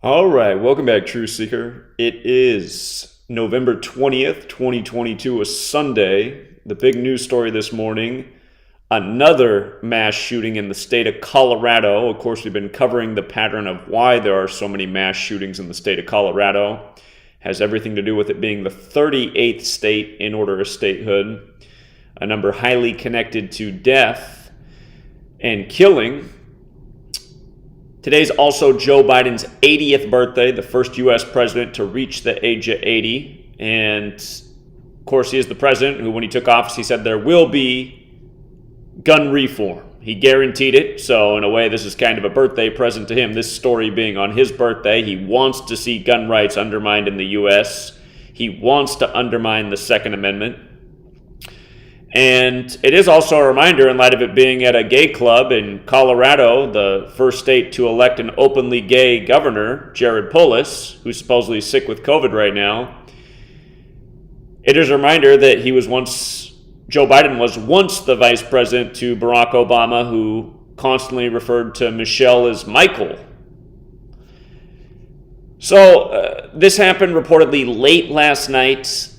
All right, welcome back, Truth Seeker. It is November 20th, 2022, a Sunday. The big news story this morning, another mass shooting in the state of Colorado. Of course, we've been covering the pattern of why there are so many mass shootings in the state of Colorado. Has everything to do with it being the 38th state in order of statehood, a number highly connected to death and killing. Today's also Joe Biden's 80th birthday, the first U.S. president to reach the age of 80. And, of course, he is the president who, when he took office, he said there will be gun reform. He guaranteed it. So, in a way, this is kind of a birthday present to him. This story being on his birthday, he wants to see gun rights undermined in the U.S. He wants to undermine the Second Amendment. And it is also a reminder, in light of it being at a gay club in Colorado, the first state to elect an openly gay governor, Jared Polis, who's supposedly sick with COVID right now. It is a reminder that Joe Biden was once the vice president to Barack Obama, who constantly referred to Michelle as Michael. So this happened reportedly late last night,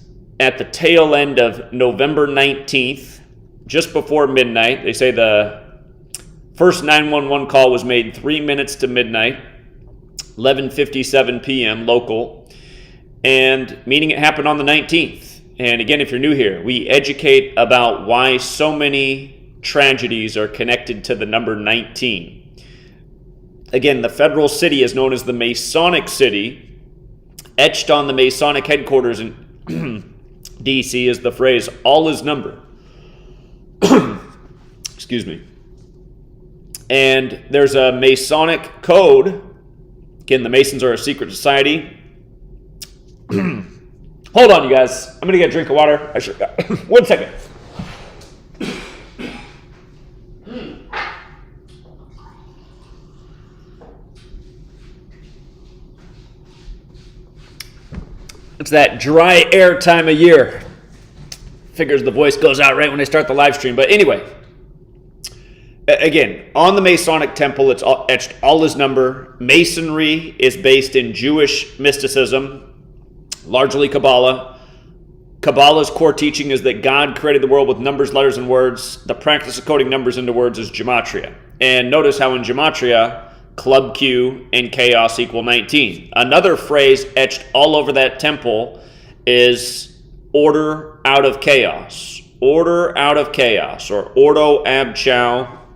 at the tail end of November 19th, just before midnight. They say the first 911 call was made 3 minutes to midnight, 11:57 p.m. local, and meaning it happened on the 19th. And again, if you're new here, we educate about why so many tragedies are connected to the number 19. Again, the federal city is known as the Masonic City. Etched on the Masonic headquarters in DC is the phrase, all is number. Excuse me. And there's a Masonic code. Again, the Masons are a secret society. Hold on, you guys. I'm going to get a drink of water. I sure got 1 second. It's that dry air time of year. Figures the voice goes out right when I start the live stream. But anyway, again, on the Masonic temple, it's etched all his number. Masonry is based in Jewish mysticism, largely Kabbalah. Kabbalah's core teaching is that God created the world with numbers, letters, and words. The practice of coding numbers into words is Gematria. And notice how in Gematria, Club Q and chaos equal 19. Another phrase etched all over that temple is order out of chaos. Order out of chaos, or ordo ab chao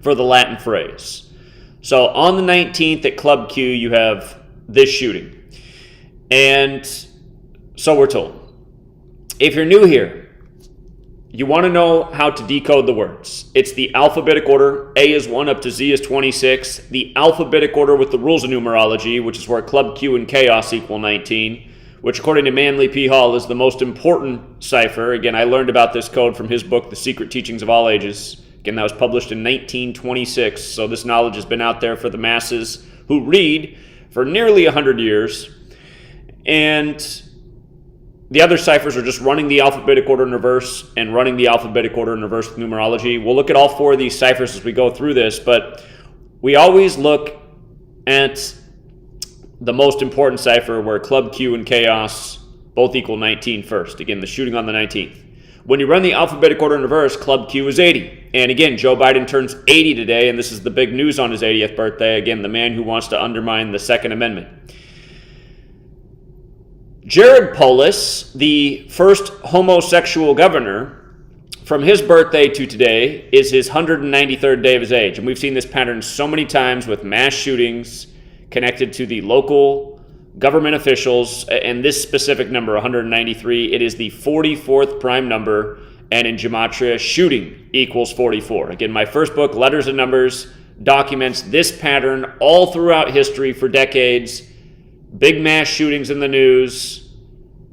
for the Latin phrase. So on the 19th at Club Q, you have this shooting. And so we're told. If you're new here, you want to know how to decode the words. It's the alphabetic order. A is 1 up to Z is 26. The alphabetic order with the rules of numerology, which is where Club Q and chaos equal 19, which according to Manly P. Hall is the most important cipher. Again, I learned about this code from his book, The Secret Teachings of All Ages. Again, that was published in 1926. So this knowledge has been out there for the masses who read for nearly 100 years. And the other ciphers are just running the alphabetic order in reverse and running the alphabetic order in reverse with numerology. We'll look at all four of these ciphers as we go through this, but we always look at the most important cipher where Club Q and chaos both equal 19 first. Again, the shooting on the 19th. When you run the alphabetic order in reverse, Club Q is 80. And again, Joe Biden turns 80 today, and this is the big news on his 80th birthday. Again, the man who wants to undermine the Second Amendment. Jared Polis, the first homosexual governor, from his birthday to today is his 193rd day of his age. And we've seen this pattern so many times with mass shootings connected to the local government officials. And this specific number, 193, it is the 44th prime number. And in Gematria, shooting equals 44. Again, my first book, Letters and Numbers, documents this pattern all throughout history for decades. Big mass shootings in the news,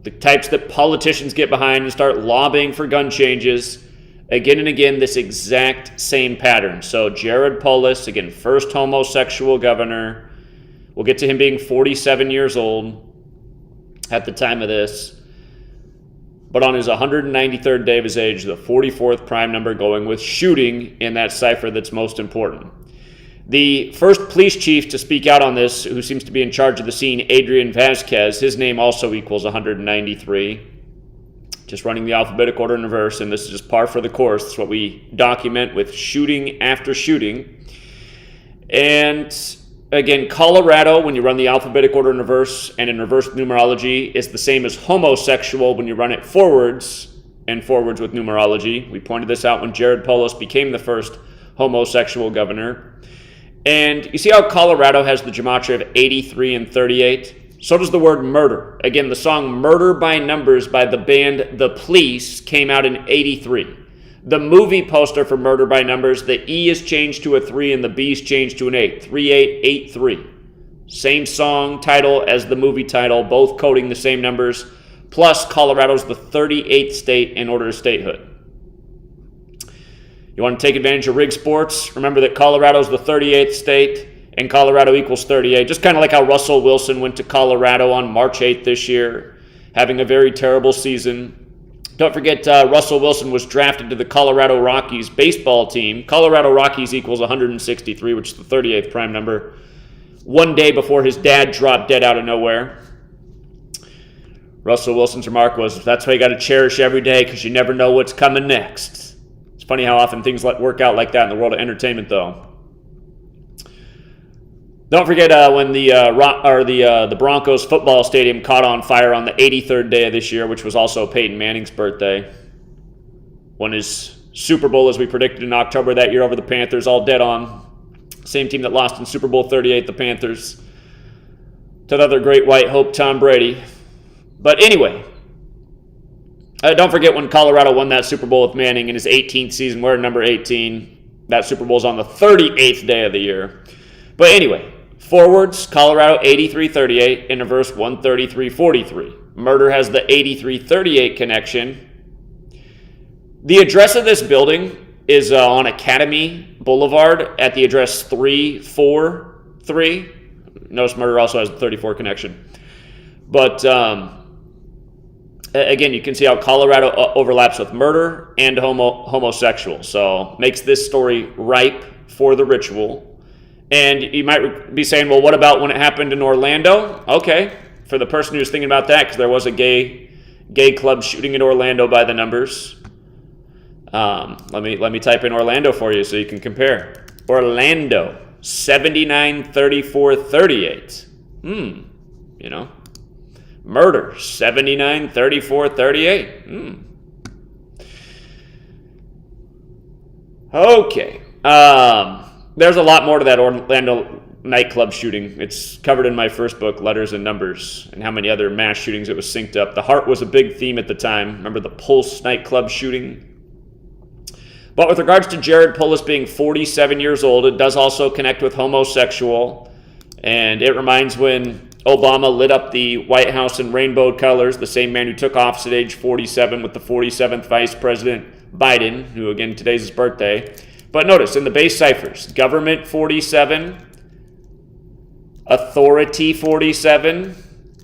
the types that politicians get behind and start lobbying for gun changes. Again and again, this exact same pattern. So Jared Polis, again, first homosexual governor. We'll get to him being 47 years old at the time of this. But on his 193rd day of his age, the 44th prime number, going with shooting in that cipher that's most important. The first police chief to speak out on this, who seems to be in charge of the scene, Adrian Vasquez, his name also equals 193. Just running the alphabetic order in reverse, and this is just par for the course. It's what we document with shooting after shooting. And again, Colorado, when you run the alphabetic order in reverse and in reverse numerology, is the same as homosexual when you run it forwards and forwards with numerology. We pointed this out when Jared Polis became the first homosexual governor. And you see how Colorado has the gematria of 83 and 38? So does the word murder. Again, the song Murder by Numbers by the band The Police came out in 83. The movie poster for Murder by Numbers, the E is changed to a 3 and the B is changed to an 8. 3883. Same song title as the movie title, both coding the same numbers. Plus, Colorado's the 38th state in order of statehood. You want to take advantage of rig sports? Remember that Colorado's the 38th state and Colorado equals 38. Just kind of like how Russell Wilson went to Colorado on March 8th this year, having a very terrible season. Don't forget, Russell Wilson was drafted to the Colorado Rockies baseball team. Colorado Rockies equals 163, which is the 38th prime number. One day before his dad dropped dead out of nowhere. Russell Wilson's remark was, that's why you got to cherish every day because you never know what's coming next. It's funny how often things work out like that in the world of entertainment, though. Don't forget when the Broncos football stadium caught on fire on the 83rd day of this year, which was also Peyton Manning's birthday. Won his Super Bowl as we predicted in October that year over the Panthers, all dead on. Same team that lost in Super Bowl 38, the Panthers, to the other great white hope, Tom Brady. But anyway, don't forget when Colorado won that Super Bowl with Manning in his 18th season, wearing number 18. That Super Bowl's on the 38th day of the year. But anyway, forwards, Colorado 83-38, in reverse 133-43. Murder has the 83-38 connection. The address of this building is on Academy Boulevard at the address 343. Notice murder also has the 34 connection. But again, you can see how Colorado overlaps with murder and homosexual. So makes this story ripe for the ritual. And you might be saying, well, what about when it happened in Orlando? Okay, for the person who's thinking about that, because there was a gay club shooting in Orlando by the numbers. Let me type in Orlando for you so you can compare. Orlando, 79-34-38. Murder, 79-34-38. Okay. There's a lot more to that Orlando nightclub shooting. It's covered in my first book, Letters and Numbers, and how many other mass shootings it was synced up. The heart was a big theme at the time. Remember the Pulse nightclub shooting? But with regards to Jared Polis being 47 years old, it does also connect with homosexual. And it reminds when Obama lit up the White House in rainbow colors, the same man who took office at age 47 with the 47th Vice President Biden, who again today's his birthday. But notice in the base ciphers, government 47, authority 47,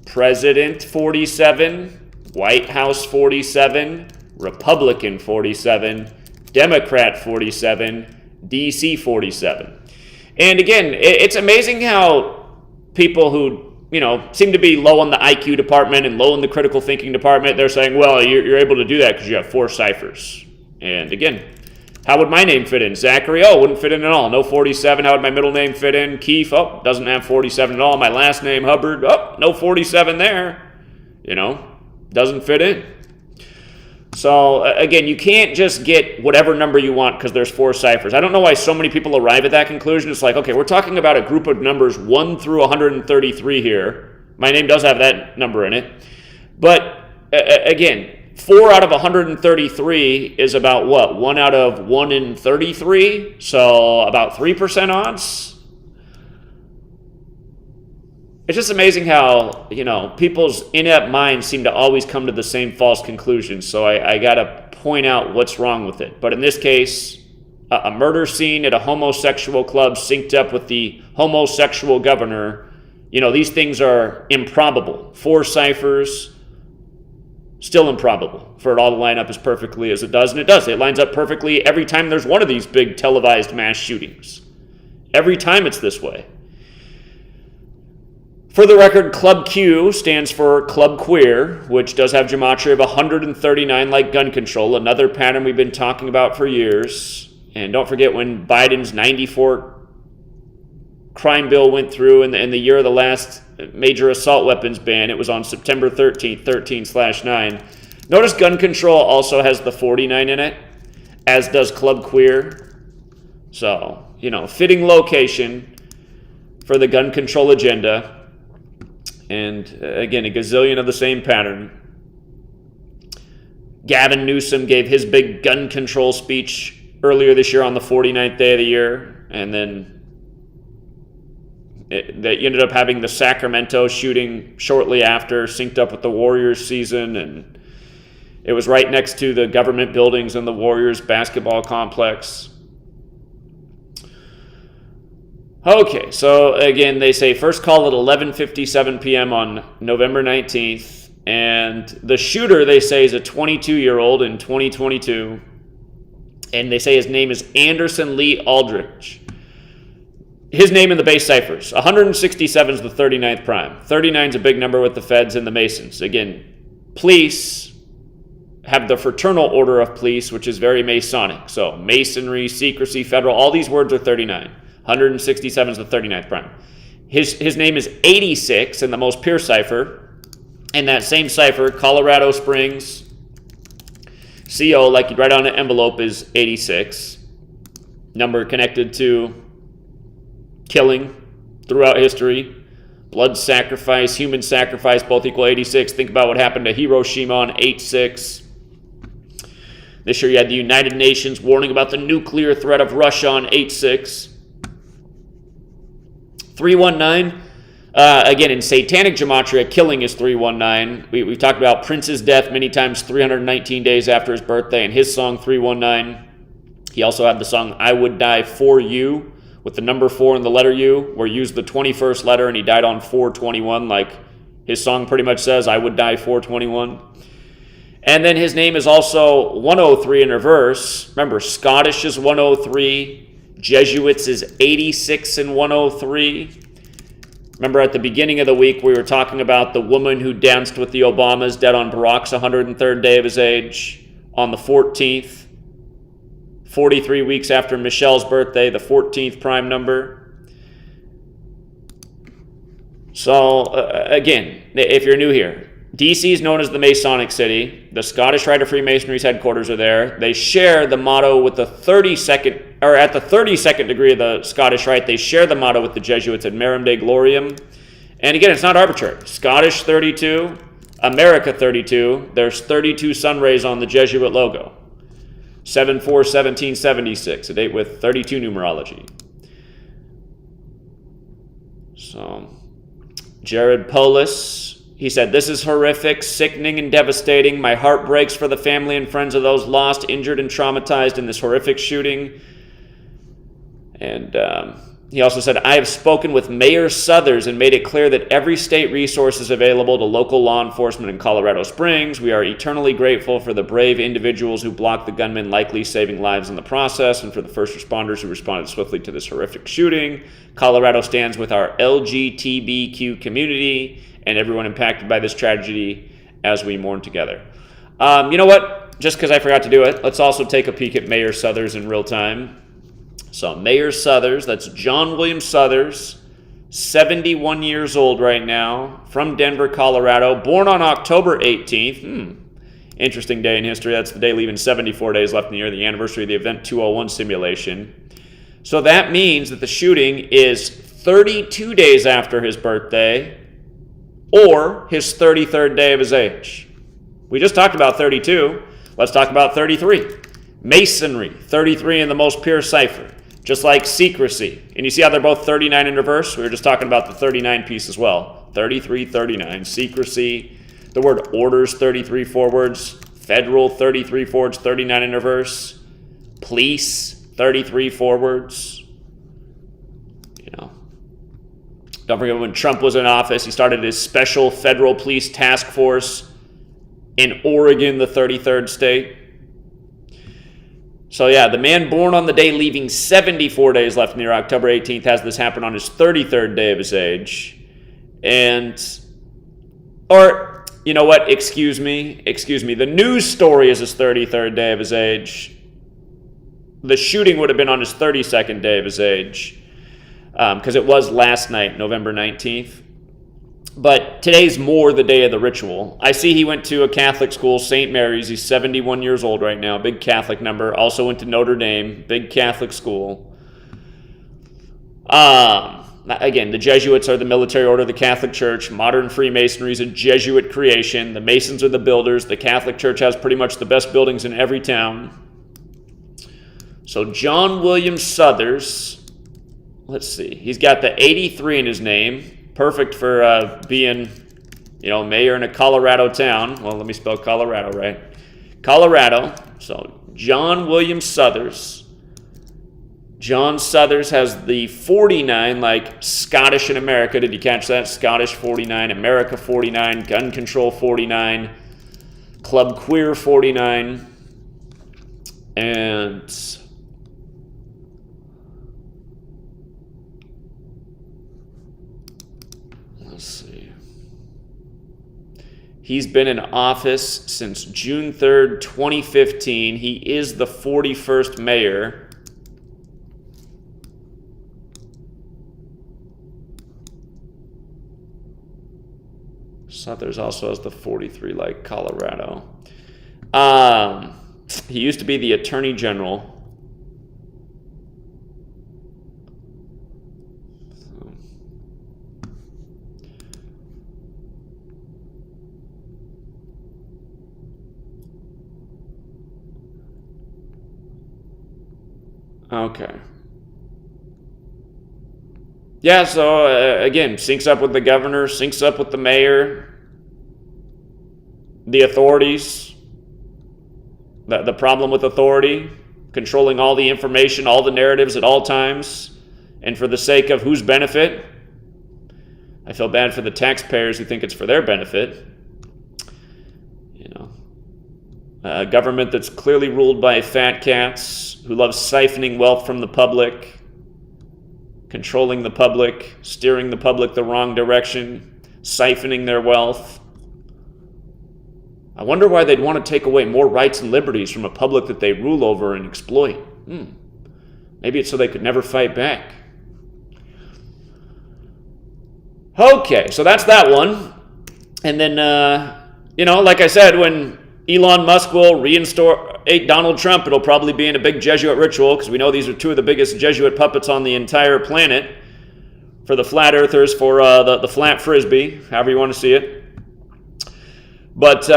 president 47, White House 47, Republican 47, Democrat 47, DC 47. And again, it's amazing how people who seem to be low on the IQ department and low in the critical thinking department, they're saying, well, you're able to do that because you have 4 ciphers. And again, how would my name fit in? Zachary, wouldn't fit in at all. No 47. How would my middle name fit in? Keith, doesn't have 47 at all. My last name, Hubbard, no 47 there. Doesn't fit in. So again, you can't just get whatever number you want because there's 4 ciphers. I don't know why so many people arrive at that conclusion. It's like, okay, we're talking about a group of numbers 1 through 133 here. My name does have that number in it. But again, 4 out of 133 is about what? 1 out of 1 in 33? So about 3% odds? It's just amazing how, people's inept minds seem to always come to the same false conclusions. So I got to point out what's wrong with it. But in this case, a murder scene at a homosexual club synced up with the homosexual governor, these things are improbable. 4 ciphers, still improbable for it all to line up as perfectly as it does. And it does. It lines up perfectly every time there's one of these big televised mass shootings. Every time it's this way. For the record, Club Q stands for Club Queer, which does have gematria of 139 like gun control, another pattern we've been talking about for years. And don't forget when Biden's 94 crime bill went through in the year of the last major assault weapons ban, it was on September 13th, 13/9. Notice gun control also has the 49 in it, as does Club Queer. So, fitting location for the gun control agenda. And again, a gazillion of the same pattern. Gavin Newsom gave his big gun control speech earlier this year on the 49th day of the year. And then they ended up having the Sacramento shooting shortly after, synced up with the Warriors season. And it was right next to the government buildings and the Warriors basketball complex. Okay, so again, they say first call at 11:57 p.m. on November 19th, and the shooter, they say, is a 22-year-old in 2022, and they say his name is Anderson Lee Aldrich. His name in the base ciphers, 167 is the 39th prime. 39 is a big number with the feds and the Masons. Again, police have the fraternal order of police, which is very Masonic. So Masonry, secrecy, federal, all these words are 39. 167 is the 39th prime. His name is 86 in the most pure cipher. And that same cipher, Colorado Springs, CO, like you'd write on an envelope, is 86. Number connected to killing throughout history. Blood sacrifice, human sacrifice, both equal 86. Think about what happened to Hiroshima on 8/6. This year you had the United Nations warning about the nuclear threat of Russia on 8/6. 319, again, in satanic gematria, killing is 319. We've talked about Prince's death many times, 319 days after his birthday, and his song 319. He also had the song I Would Die For You, with the number 4 and the letter U, where he used the 21st letter, and he died on 4/21, like his song pretty much says, I would die 4/21. And then his name is also 103 in reverse. Remember, Scottish is 103. Jesuits is 86 and 103. Remember at the beginning of the week we were talking about the woman who danced with the Obamas, dead on Barack's 103rd day of his age, on the 14th. 43 weeks after Michelle's birthday, the 14th prime number. So, again, if you're new here, DC is known as the Masonic City. The Scottish Rite of Freemasonry's headquarters are there. They share the motto with the 32nd, or at the 32nd degree of the Scottish Rite, they share the motto with the Jesuits at Marum de Gloriam. And again, it's not arbitrary. Scottish 32, America 32. There's 32 sun rays on the Jesuit logo. 7/4/1776, a date with 32 numerology. So, Jared Polis, he said, this is horrific, sickening, and devastating. My heart breaks for the family and friends of those lost, injured, and traumatized in this horrific shooting. And he also said, I have spoken with Mayor Suthers and made it clear that every state resource is available to local law enforcement in Colorado Springs. We are eternally grateful for the brave individuals who blocked the gunman, likely saving lives in the process, and for the first responders who responded swiftly to this horrific shooting. Colorado stands with our LGBTQ community and everyone impacted by this tragedy as we mourn together. You know what? Just because I forgot to do it, let's also take a peek at Mayor Suthers in real time. So Mayor Suthers, that's John William Suthers, 71 years old right now, from Denver, Colorado, born on October 18th. Interesting day in history. That's the day leaving 74 days left in the year, the anniversary of the Event 201 simulation. So that means that the shooting is 32 days after his birthday, or his 33rd day of his age. We just talked about 32. Let's talk about 33. Masonry, 33 in the most pure cipher, just like secrecy. And you see how they're both 39 in reverse? We were just talking about the 39 piece as well. 33, 39, secrecy. The word orders, 33 forwards. Federal, 33 forwards, 39 in reverse. Police, 33 forwards. Don't forget when Trump was in office, he started his special federal police task force in Oregon, the 33rd state. So yeah, the man born on the day leaving 74 days left near October 18th has this happen on his 33rd day of his age. Or, you know what, excuse me. The news story is his 33rd day of his age. The shooting would have been on his 32nd day of his age, because it was last night, November 19th. But today's more the day of the ritual. I see he went to a Catholic school, St. Mary's. He's 71 years old right now, big Catholic number. Also went to Notre Dame, big Catholic school. Again, the Jesuits are the military order of the Catholic Church. Modern Freemasonry is a Jesuit creation. The Masons are the builders. The Catholic Church has pretty much the best buildings in every town. So John William Suthers, let's see, he's got the 83 in his name. Perfect for being, mayor in a Colorado town. Well, let me spell Colorado right. Colorado. So John William Suthers. John Suthers has the 49, like Scottish in America. Did you catch that? Scottish 49, America 49, gun control 49, Club Queer 49, and let's see. He's been in office since June 3rd, 2015. He is the 41st mayor. Suthers also has the 43, like Colorado. He used to be the Attorney General. Okay. Yeah, so again, syncs up with the governor, syncs up with the mayor, the authorities. The problem with authority, controlling all the information, all the narratives at all times, and for the sake of whose benefit? I feel bad for the taxpayers who think it's for their benefit. A government that's clearly ruled by fat cats who love siphoning wealth from the public, controlling the public, steering the public the wrong direction, siphoning their wealth. I wonder why they'd want to take away more rights and liberties from a public that they rule over and exploit. Maybe it's so they could never fight back. Okay, so that's that one. And then, like I said, when Elon Musk will reinstate Donald Trump, it'll probably be in a big Jesuit ritual, because we know these are two of the biggest Jesuit puppets on the entire planet. For the flat earthers, for the flat frisbee, however you want to see it. But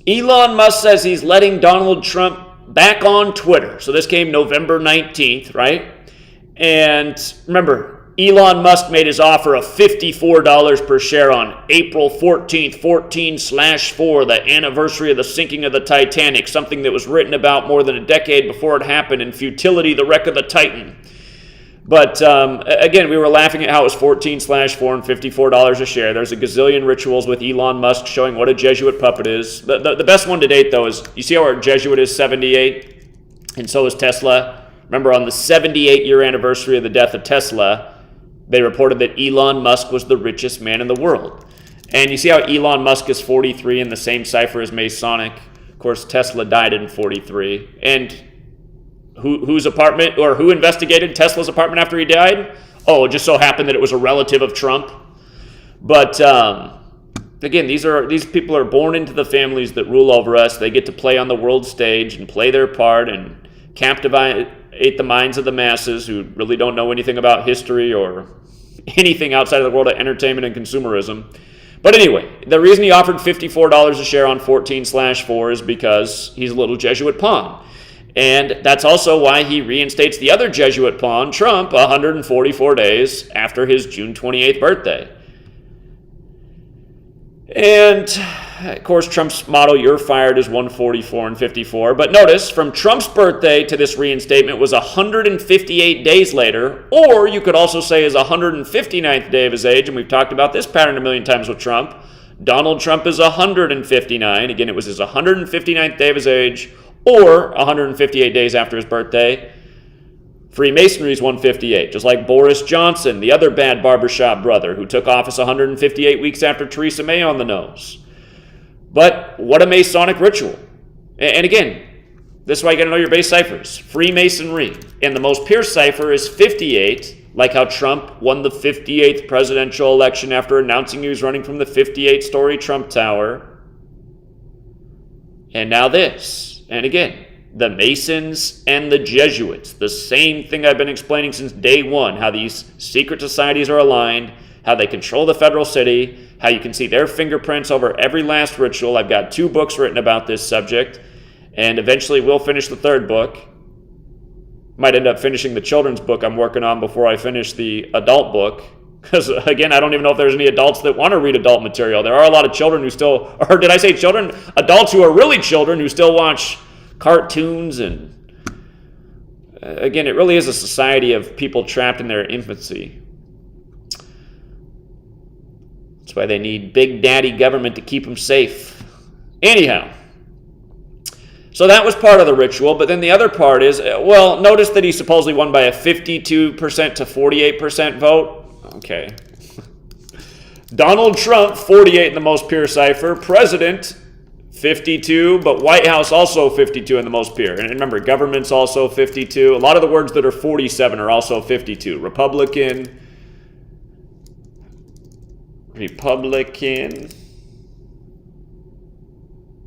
Elon Musk says he's letting Donald Trump back on Twitter. So this came November 19th, right? And remember, Elon Musk made his offer of $54 per share on April 14th, 14/4, the anniversary of the sinking of the Titanic, something that was written about more than a decade before it happened in Futility, the Wreck of the Titan. But again, we were laughing at how it was 14/4 and $54 a share. There's a gazillion rituals with Elon Musk showing what a Jesuit puppet is. The best one to date, though, is you see how our Jesuit is 78, and so is Tesla. Remember, on the 78-year anniversary of the death of Tesla, they reported that Elon Musk was the richest man in the world. And you see how Elon Musk is 43 in the same cipher as Masonic. Of course, Tesla died in 43. And whose apartment, or who investigated Tesla's apartment after he died? Oh, it just so happened that it was a relative of Trump. But again, these people are born into the families that rule over us. They get to play on the world stage and play their part and captivate the minds of the masses who really don't know anything about history or anything outside of the world of entertainment and consumerism. But anyway, the reason he offered $54 a share on 14/4 is because he's a little Jesuit pawn. And that's also why he reinstates the other Jesuit pawn, Trump, 144 days after his June 28th birthday. And, of course, Trump's motto, "You're fired," is 144 and 54. But notice, from Trump's birthday to this reinstatement was 158 days later, or you could also say his 159th day of his age, and we've talked about this pattern a million times with Trump. Donald Trump is 159. Again, it was his 159th day of his age, Or 158 days after his birthday, Freemasonry is 158, just like Boris Johnson, the other bad barbershop brother who took office 158 weeks after Theresa May on the nose. But what a Masonic ritual. And again, this is why you got to know your base ciphers. Freemasonry. And the most pure cipher is 58, like how Trump won the 58th presidential election after announcing he was running from the 58-story Trump Tower. And now this. And again, the Masons and the Jesuits. The same thing I've been explaining since day one, how these secret societies are aligned, how they control the federal city, how you can see their fingerprints over every last ritual. I've got 2 books written about this subject, and eventually we'll finish the 3rd book. Might end up finishing the children's book I'm working on before I finish the adult book. Because, again, I don't even know if there's any adults that want to read adult material. There are a lot of children who still, or did I say children? Adults who are really children who still watch cartoons. And, again, it really is a society of people trapped in their infancy. That's why they need big daddy government to keep them safe. Anyhow. So that was part of the ritual, but then the other part is, well, notice that he supposedly won by a 52% to 48% vote. Okay. Donald Trump, 48 in the most pure cipher. President, 52, but White House also 52 in the most pure. And remember, government's also 52. A lot of the words that are 47 are also 52. Republican.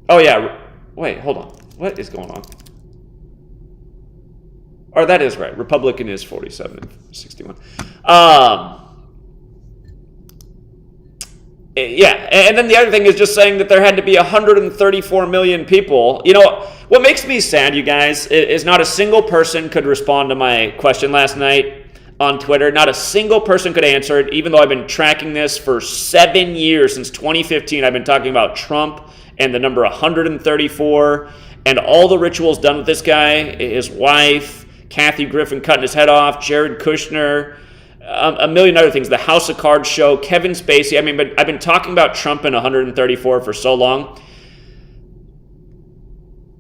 Oh, yeah. Wait, hold on. What is going on? Or that is right. Republican is 47 and 61. Yeah, and then the other thing is just saying that there had to be 134 million people. You know, what makes me sad, you guys, is not a single person could respond to my question last night on Twitter. Not a single person could answer it, even though I've been tracking this for 7 years. Since 2015, I've been talking about Trump and the number 134 and all the rituals done with this guy, his wife, Kathy Griffin cutting his head off, Jared Kushner, a million other things, the House of Cards show, Kevin Spacey. I mean, but I've been talking about Trump and 134 for so long.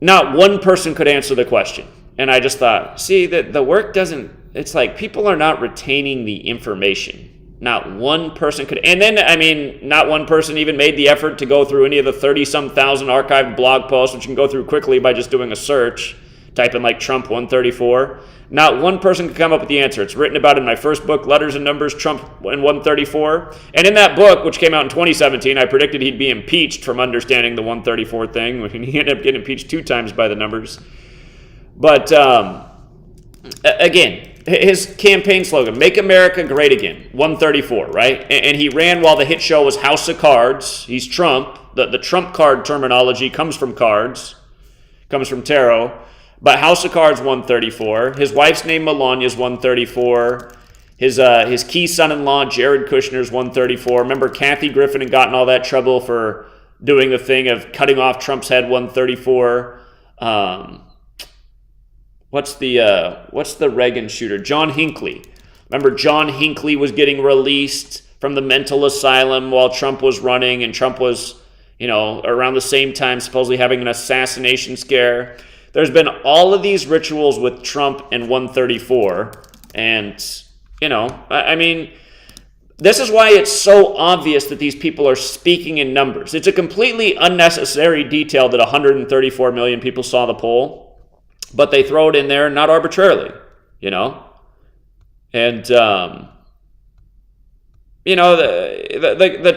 Not one person could answer the question. And I just thought, see, the work doesn't, it's like people are not retaining the information. Not one person could, and then, I mean, not one person even made the effort to go through any of the 30-some thousand archived blog posts, which you can go through quickly by just doing a search, type in like Trump 134. Not one person could come up with the answer. It's written about in my first book, Letters and Numbers, Trump and 134. And in that book, which came out in 2017, I predicted he'd be impeached from understanding the 134 thing, when he ended up getting impeached 2 times by the numbers. But, again, his campaign slogan, Make America Great Again, 134, right? And he ran while the hit show was House of Cards. He's Trump. The Trump card terminology comes from cards, comes from tarot. But House of Cards, 134. His wife's name, Melania, is 134. His key son-in-law, Jared Kushner, is 134. Remember, Kathy Griffin had gotten all that trouble for doing the thing of cutting off Trump's head, 134. What's the Reagan shooter? John Hinckley. Remember, John Hinckley was getting released from the mental asylum while Trump was running, and Trump was, around the same time supposedly having an assassination scare. There's been all of these rituals with Trump and 134, and, I mean, this is why it's so obvious that these people are speaking in numbers. It's a completely unnecessary detail that 134 million people saw the poll. But they throw it in there, not arbitrarily, And, the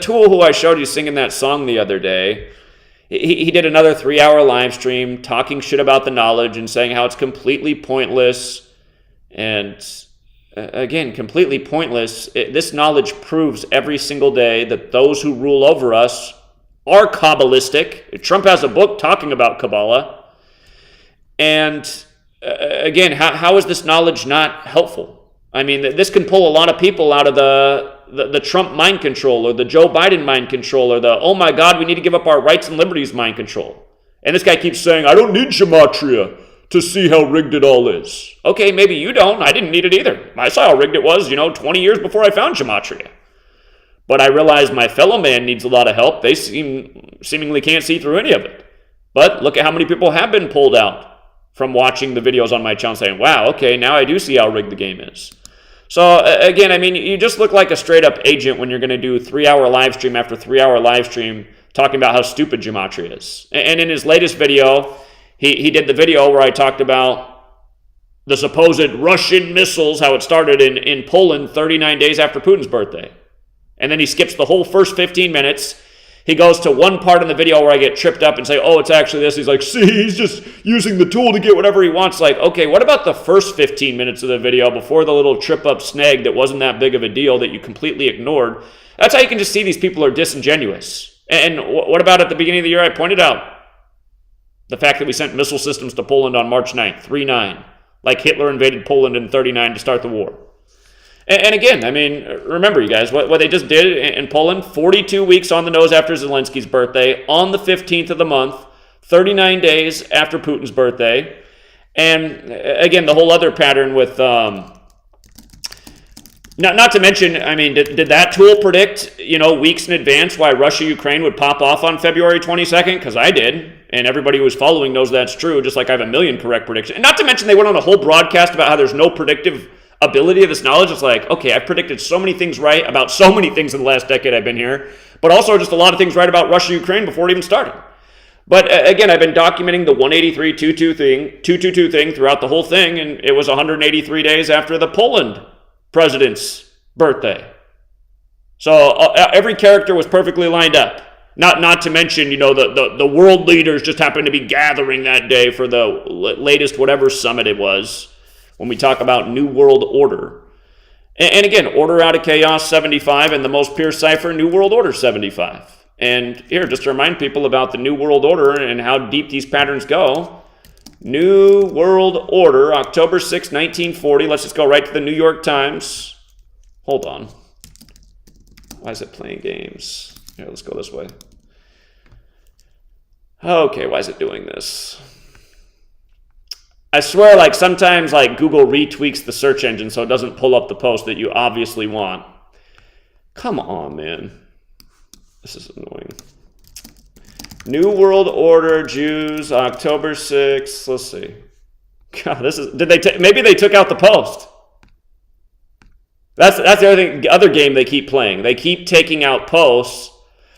tool who I showed you singing that song the other day, he did another 3-hour live stream talking shit about the knowledge and saying how it's completely pointless. And, again, completely pointless. This knowledge proves every single day that those who rule over us are Kabbalistic. Trump has a book talking about Kabbalah. And again, how is this knowledge not helpful? I mean, this can pull a lot of people out of the Trump mind control or the Joe Biden mind control or the, oh my God, we need to give up our rights and liberties mind control. And this guy keeps saying, I don't need Gematria to see how rigged it all is. Okay, maybe you don't. I didn't need it either. I saw how rigged it was, 20 years before I found Gematria. But I realized my fellow man needs a lot of help. They seemingly can't see through any of it. But look at how many people have been pulled out from watching the videos on my channel saying, wow, okay, now I do see how rigged the game is. So again, I mean, you just look like a straight up agent when you're going to do 3-hour live stream after 3-hour live stream talking about how stupid Gematria is. And in his latest video, he did the video where I talked about the supposed Russian missiles, how it started in Poland 39 days after Putin's birthday. And then he skips the whole first 15 minutes. He goes to one part in the video where I get tripped up and say, oh, it's actually this. He's like, see, he's just using the tool to get whatever he wants. Like, okay, what about the first 15 minutes of the video before the little trip up snag that wasn't that big of a deal that you completely ignored? That's how you can just see these people are disingenuous. And what about at the beginning of the year? I pointed out the fact that we sent missile systems to Poland on March 9th, 3-9, like Hitler invaded Poland in 39 to start the war. And again, I mean, remember, you guys, what they just did in Poland, 42 weeks on the nose after Zelensky's birthday, on the 15th of the month, 39 days after Putin's birthday. And again, the whole other pattern with, not to mention, I mean, did that tool predict, weeks in advance why Russia-Ukraine would pop off on February 22nd? Because I did. And everybody who was following knows that's true, just like I have a million correct predictions. And not to mention, they went on a whole broadcast about how there's no predictive ability of this knowledge. It's like, okay, I've predicted so many things right about so many things in the last decade I've been here, but also just a lot of things right about Russia-Ukraine before it even started. But again, I've been documenting the 183-222 thing throughout the whole thing, and it was 183 days after the Poland president's birthday. So every character was perfectly lined up. Not to mention, the world leaders just happened to be gathering that day for the latest whatever summit it was, when we talk about New World Order. And again, Order Out of Chaos 75 and the most pure cipher, New World Order 75. And here, just to remind people about the New World Order and how deep these patterns go. New World Order, October 6, 1940. Let's just go right to the New York Times. Hold on. Why is it playing games? Here, let's go this way. Okay, why is it doing this? I swear, sometimes, Google retweaks the search engine so it doesn't pull up the post that you obviously want. Come on, man. This is annoying. New World Order, Jews, October 6th. Let's see. God, maybe they took out the post. That's the other game they keep playing. They keep taking out posts.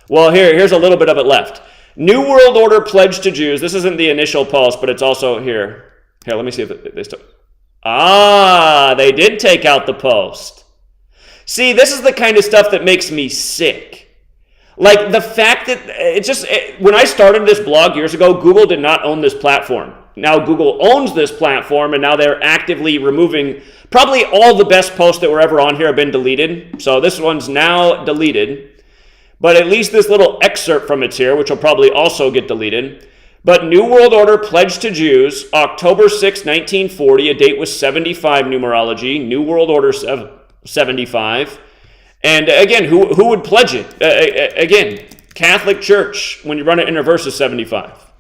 Well, here's a little bit of it left. New World Order pledge to Jews. This isn't the initial post, but it's also here. Here, let me see if they still... they did take out the post. See, this is the kind of stuff that makes me sick. Like, the fact that when I started this blog years ago, Google did not own this platform. Now Google owns this platform, and now they're actively removing probably all the best posts that were ever on here have been deleted. So this one's now deleted. But at least this little excerpt from it's here, which will probably also get deleted. But New World Order pledge to Jews, October 6, 1940, a date with 75 numerology, New World Order 75. And again, who would pledge it? Again, Catholic Church, when you run it in reverse, is 75.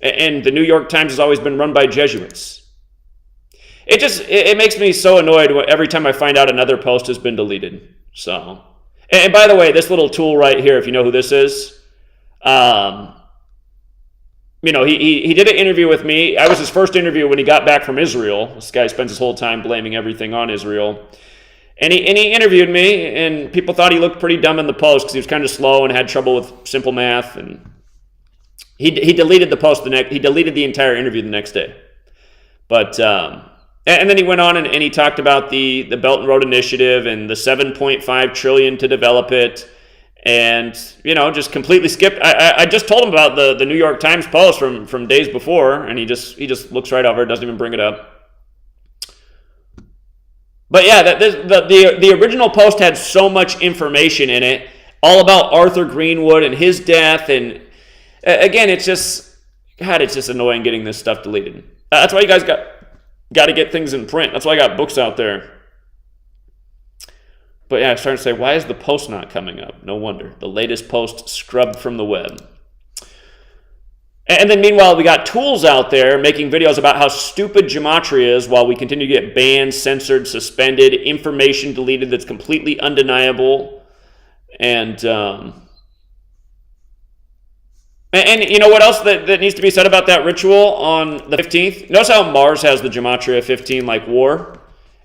And the New York Times has always been run by Jesuits. It makes me so annoyed every time I find out another post has been deleted. So, and by the way, this little tool right here, if you know who this is, he did an interview with me. I was his first interview when he got back from Israel. This guy spends his whole time blaming everything on Israel. And he interviewed me, and people thought he looked pretty dumb in the post because he was kind of slow and had trouble with simple math. And he deleted the post he deleted the entire interview the next day. But and then he went on and he talked about the Belt and Road Initiative and the $7.5 trillion to develop it. And, just completely skipped. I just told him about the New York Times post from days before, and he just looks right over it, doesn't even bring it up. But yeah, the original post had so much information in it, all about Arthur Greenwood and his death, and again, it's just annoying getting this stuff deleted. That's why you guys got to get things in print. That's why I got books out there. But yeah, I was starting to say, why is the post not coming up? No wonder. The latest post scrubbed from the web. And then meanwhile, we got tools out there making videos about how stupid Gematria is while we continue to get banned, censored, suspended, information deleted that's completely undeniable. And And you know what else that needs to be said about that ritual on the 15th? Notice how Mars has the Gematria 15 like war?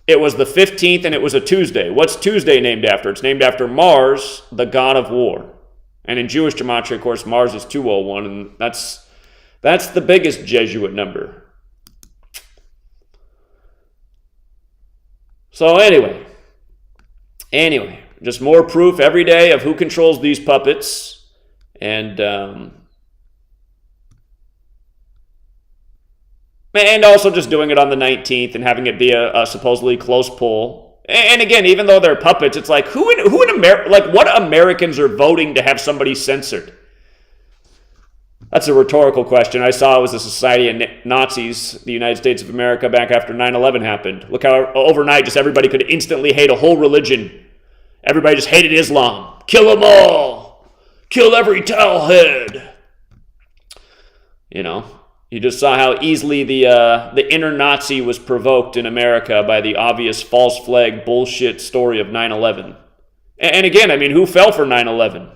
It was the 15th and it was a Tuesday. What's Tuesday named after? It's named after Mars, the god of war. And in Jewish Gematria, of course, Mars is 201, and that's the biggest Jesuit number. So anyway, just more proof every day of who controls these puppets. And also just doing it on the 19th and having it be a supposedly close poll. And again, even though they're puppets, it's like who in America, like what Americans are voting to have somebody censored? That's a rhetorical question. I saw it was the Society of Nazis, the United States of America, back after 9/11 happened. Look how overnight just everybody could instantly hate a whole religion. Everybody just hated Islam. Kill them all. Kill every towelhead. You know, you just saw how easily the inner Nazi was provoked in America by the obvious false flag bullshit story of 9/11. And again, I mean, who fell for 9/11?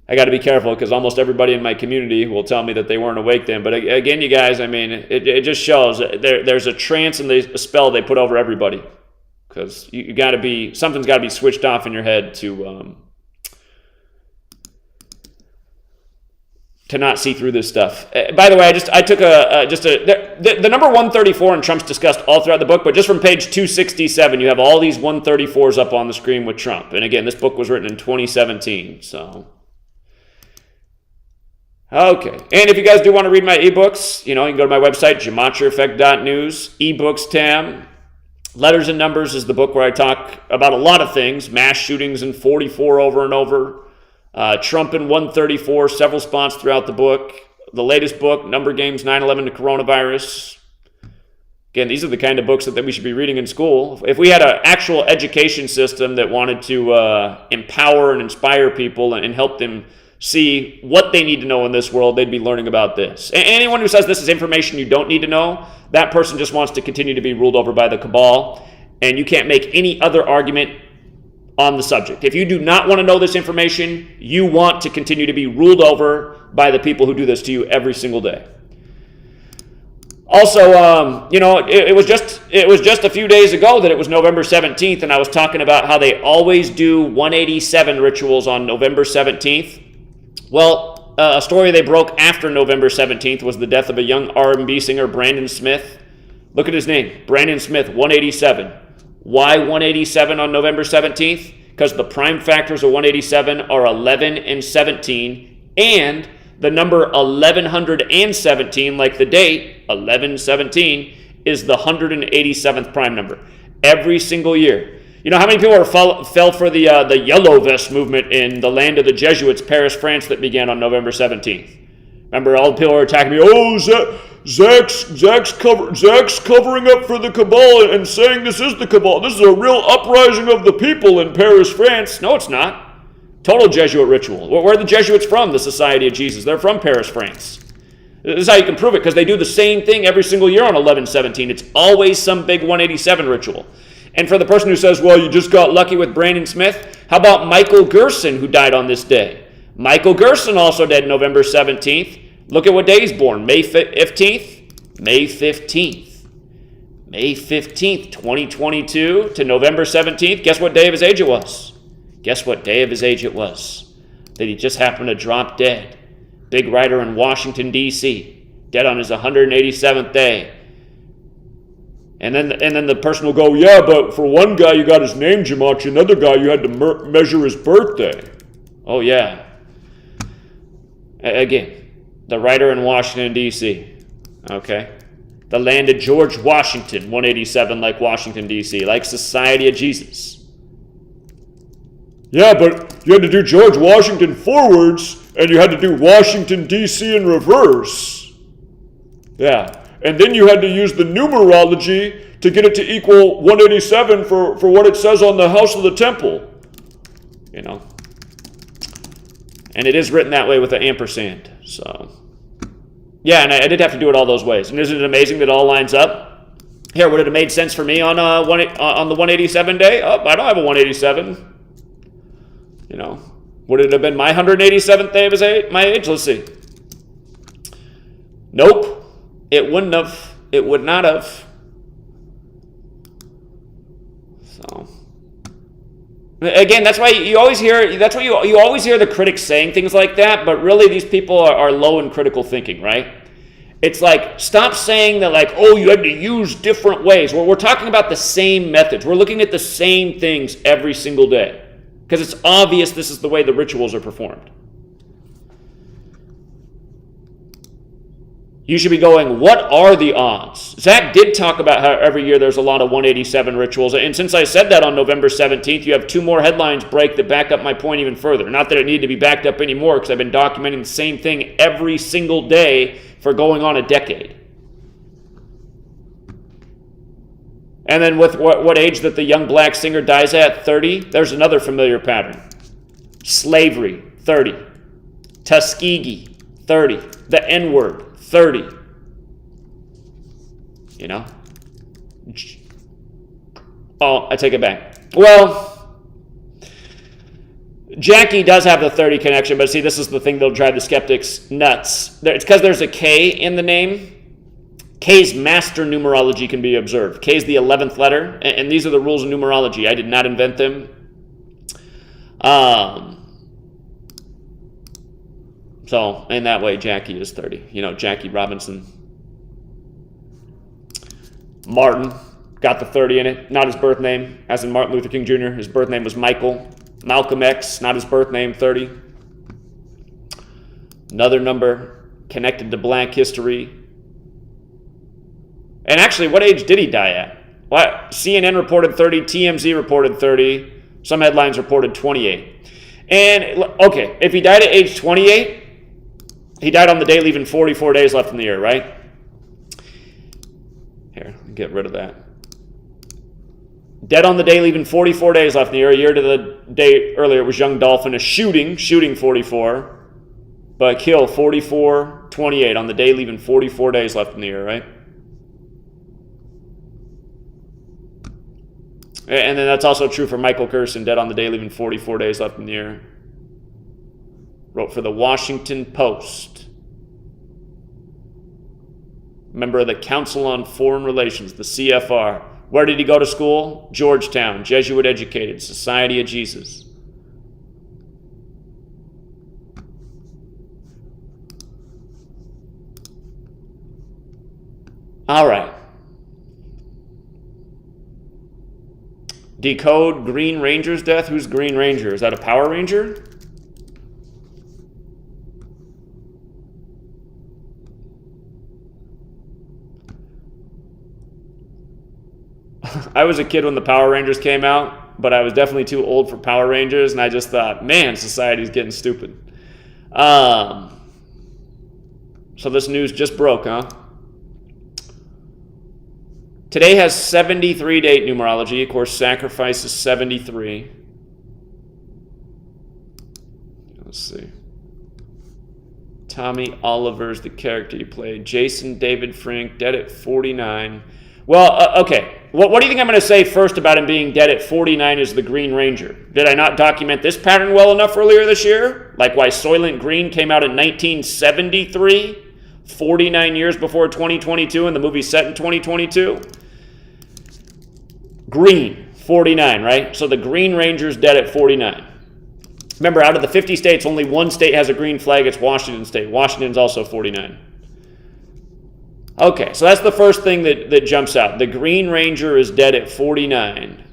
I got to be careful because almost everybody in my community will tell me that they weren't awake then. But again, you guys, I mean, it just shows there's a trance and a spell they put over everybody. Because you got to be, something's got to be switched off in your head to not see through this stuff. By the way, I took the number 134 in Trump's discussed all throughout the book, but just from page 267, you have all these 134s up on the screen with Trump. And again, this book was written in 2017, so. Okay, and if you guys do want to read my ebooks, you can go to my website, GematriaEffect.news, ebooks tab. Letters and Numbers is the book where I talk about a lot of things, mass shootings in 44 over and over, Trump in 134, several spots throughout the book. The latest book, Number Games, 9/11 to Coronavirus. Again, these are the kind of books that we should be reading in school. If we had an actual education system that wanted to empower and inspire people and help them see what they need to know in this world, they'd be learning about this. And anyone who says this is information you don't need to know, that person just wants to continue to be ruled over by the cabal, and you can't make any other argument on the subject. If you do not want to know this information, you want to continue to be ruled over by the people who do this to you every single day. Also, it was just a few days ago that it was November 17th, and I was talking about how they always do 187 rituals on November 17th. Well, a story they broke after November 17th was the death of a young R&B singer, Brandon Smith. Look at his name, Brandon Smith, 187. Why 187 on November 17th? Because the prime factors of 187 are 11 and 17, and the number 1117, like the date, 1117, is the 187th prime number. Every single year. You know how many people fell for the Yellow Vest movement in the land of the Jesuits, Paris, France, that began on November 17th? Remember, all the people were attacking me. Oh, Zach's covering up for the cabal and saying this is the cabal. This is a real uprising of the people in Paris, France. No, it's not. Total Jesuit ritual. Where are the Jesuits from? The Society of Jesus. They're from Paris, France. This is how you can prove it, because they do the same thing every single year on 11/17. It's always some big 187 ritual. And for the person who says, well, you just got lucky with Brandon Smith, how about Michael Gerson, who died on this day? Michael Gerson also died November 17th. Look at what day he's born. May 15th? May 15th. May 15th, 2022 to November 17th. Guess what day of his age it was? Guess what day of his age it was? That he just happened to drop dead. Big writer in Washington, D.C. Dead on his 187th day. And then the person will go, yeah, but for one guy you got his name Gematria, another guy you had to measure his birthday. Oh, yeah. Again, the writer in Washington, D.C. Okay? The land of George Washington, 187, like Washington, D.C., like Society of Jesus. Yeah, but you had to do George Washington forwards, and you had to do Washington, D.C. in reverse. Yeah. And then you had to use the numerology to get it to equal 187 for what it says on the house of the temple. And it is written that way with an ampersand. So, yeah, and I did have to do it all those ways. And isn't it amazing that it all lines up? Here, would it have made sense for me on the 187 day? Oh, I don't have a 187. Would it have been my 187th day of my age? Let's see. Nope. It wouldn't have. It would not have. So, again, that's why you always hear. That's why you always hear the critics saying things like that. But really, these people are low in critical thinking, right? It's like, stop saying that, like, oh, you had to use different ways. We're talking about the same methods. We're looking at the same things every single day. Because it's obvious this is the way the rituals are performed. You should be going, what are the odds? Zach did talk about how every year there's a lot of 187 rituals. And since I said that on November 17th, you have 2 more headlines break that back up my point even further. Not that it needed to be backed up anymore, because I've been documenting the same thing every single day for going on a decade. And then with what age that the young black singer dies at, 30, there's another familiar pattern. Slavery, 30. Tuskegee, 30. The N-word, 30. You know? Oh, I take it back. Well, Jackie does have the 30 connection, but see, this is the thing that'll drive the skeptics nuts. It's because there's a K in the name. K's master numerology can be observed. K is the 11th letter, and these are the rules of numerology. I did not invent them. So, in that way, Jackie is 30. You know, Jackie Robinson. Martin got the 30 in it. Not his birth name, as in Martin Luther King Jr. His birth name was Michael. Malcolm X, not his birth name, 30. Another number connected to black history. And actually, what age did he die at? What? CNN reported 30, TMZ reported 30, some headlines reported 28. And, okay, if he died at age 28, he died on the day leaving 44 days left in the year, right? Here, get rid of that. Dead on the day leaving 44 days left in the year. A year to the day earlier was young Dolphin, a shooting 44, but kill 44, 28 on the day leaving 44 days left in the year, right? And then that's also true for Michael Gerson, dead on the day leaving 44 days left in the year. Wrote for the Washington Post. Member of the Council on Foreign Relations, the CFR. Where did he go to school? Georgetown, Jesuit educated, Society of Jesus. All right. Decode Green Ranger's death. Who's Green Ranger? Is that a Power Ranger? I was a kid when the Power Rangers came out, but I was definitely too old for Power Rangers, and I just thought, man, society's getting stupid. So this news just broke, huh? Today has 73 date numerology. Of course, sacrifice is 73. Let's see. Tommy Oliver's the character he played. Jason David Frank, dead at 49. Well, okay. What do you think I'm going to say first about him being dead at 49 as the Green Ranger? Did I not document this pattern well enough earlier this year? Like why Soylent Green came out in 1973, 49 years before 2022, and the movie's set in 2022? Green, 49, right? So the Green Ranger's dead at 49. Remember, out of the 50 states, only one state has a green flag. It's Washington State. Washington's also 49. Okay, so that's the first thing that jumps out. The Green Ranger is dead at 49.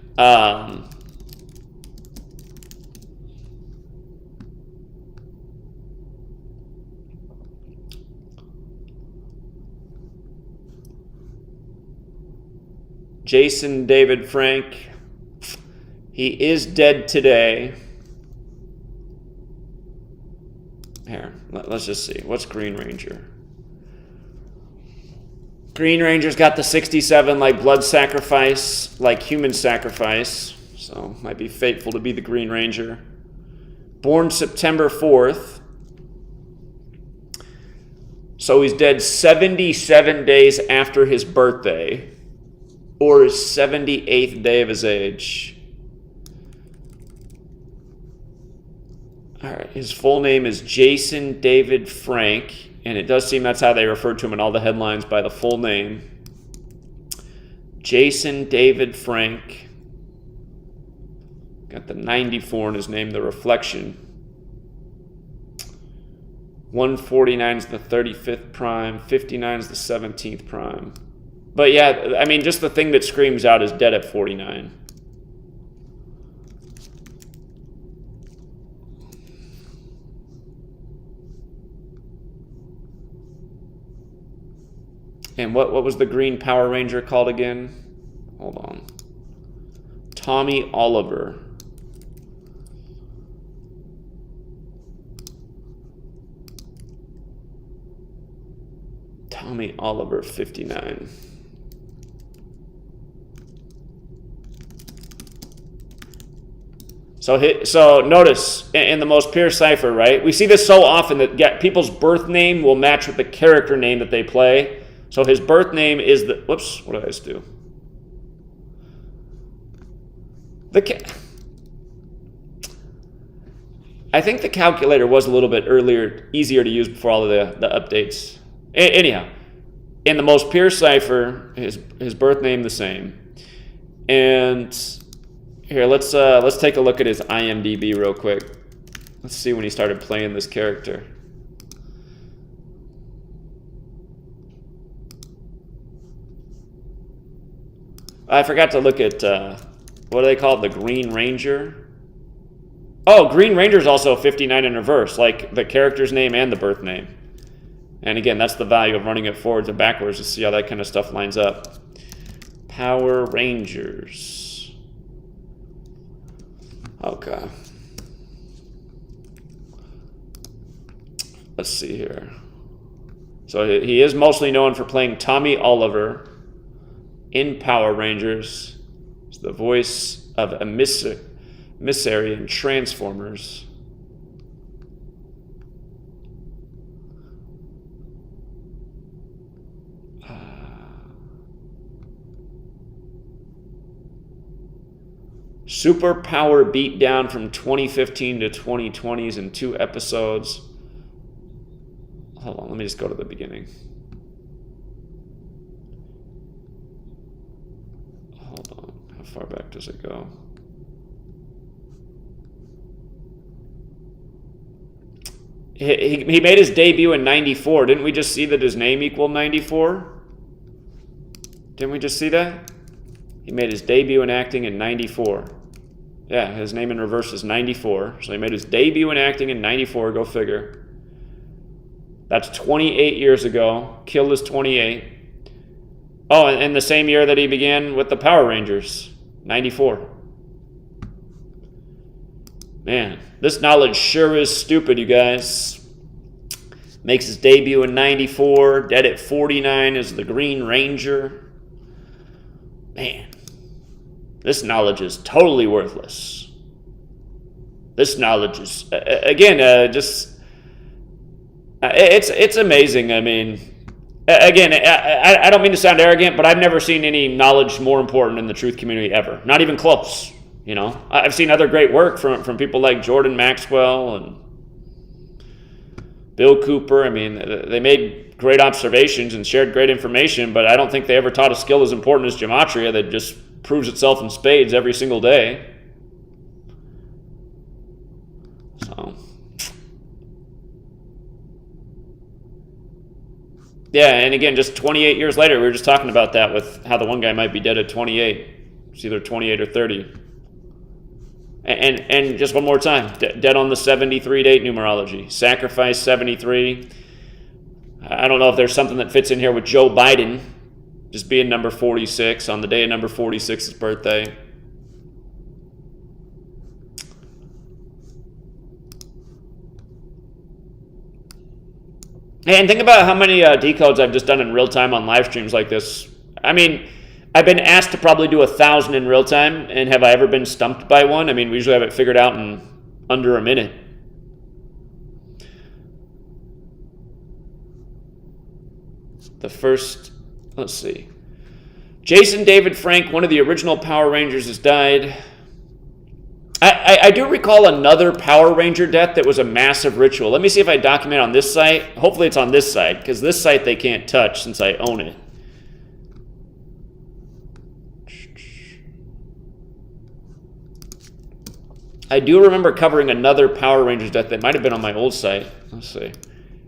Jason David Frank, he is dead today. Here, let's just see. What's Green Ranger? Green Ranger's got the 67 like blood sacrifice, like human sacrifice. So might be fateful to be the Green Ranger. Born September 4th. So he's dead 77 days after his birthday, or his 78th day of his age. All right, his full name is Jason David Frank, and it does seem that's how they refer to him in all the headlines, by the full name. Jason David Frank. Got the 94 in his name, the reflection. 149 is the 35th prime, 59 is the 17th prime. But yeah, I mean, just the thing that screams out is dead at 49. And what was the Green Power Ranger called again? Hold on. Tommy Oliver. Tommy Oliver, 59. So notice in the most pure cipher, right? We see this so often that people's birth name will match with the character name that they play. So his birth name is the, whoops, what did I just do? I think the calculator was a little bit easier to use before all of the updates. Anyhow, in the most pure cipher, his birth name the same. And here, let's take a look at his IMDb real quick. Let's see when he started playing this character. I forgot to look at, what do they call it, the Green Ranger? Oh, Green Ranger is also 59 in reverse, like the character's name and the birth name. And again, that's the value of running it forwards and backwards to see how that kind of stuff lines up. Power Rangers. Okay. Let's see here. So he is mostly known for playing Tommy Oliver in Power Rangers. He's the voice of Emissary in Transformers. Superpower Beatdown from 2015 to 2020 is in 2 episodes. Hold on, let me just go to the beginning. Hold on, how far back does it go? He made his debut in 94. Didn't we just see that his name equaled 94? Didn't we just see that? He made his debut in acting in 94. Yeah, his name in reverse is 94. So he made his debut in acting in 94, go figure. That's 28 years ago. Killed is 28. Oh, and the same year that he began with the Power Rangers, 94. Man, this knowledge sure is stupid, you guys. Makes his debut in 94. Dead at 49 is the Green Ranger. Man, this knowledge is totally worthless. This knowledge is, again, it's amazing. I mean, again, I don't mean to sound arrogant, but I've never seen any knowledge more important in the truth community ever. Not even close. You know, I've seen other great work from people like Jordan Maxwell and Bill Cooper. I mean, they made great observations and shared great information, but I don't think they ever taught a skill as important as gematria that just proves itself in spades every single day. So, yeah, and again, just 28 years later, we were just talking about that with how the one guy might be dead at 28. It's either 28 or 30. And just one more time, dead on the 73 date numerology. Sacrifice 73. I don't know if there's something that fits in here with Joe Biden just being number 46 on the day of number 46's birthday. And think about how many decodes I've just done in real time on live streams like this. I mean, I've been asked to probably do 1,000 in real time, and have I ever been stumped by one? I mean, we usually have it figured out in under a minute. The first, let's see. Jason David Frank, one of the original Power Rangers, has died. I do recall another Power Ranger death that was a massive ritual. Let me see if I document on this site. Hopefully it's on this site, because this site they can't touch since I own it. I do remember covering another Power Rangers death that might have been on my old site. Let's see.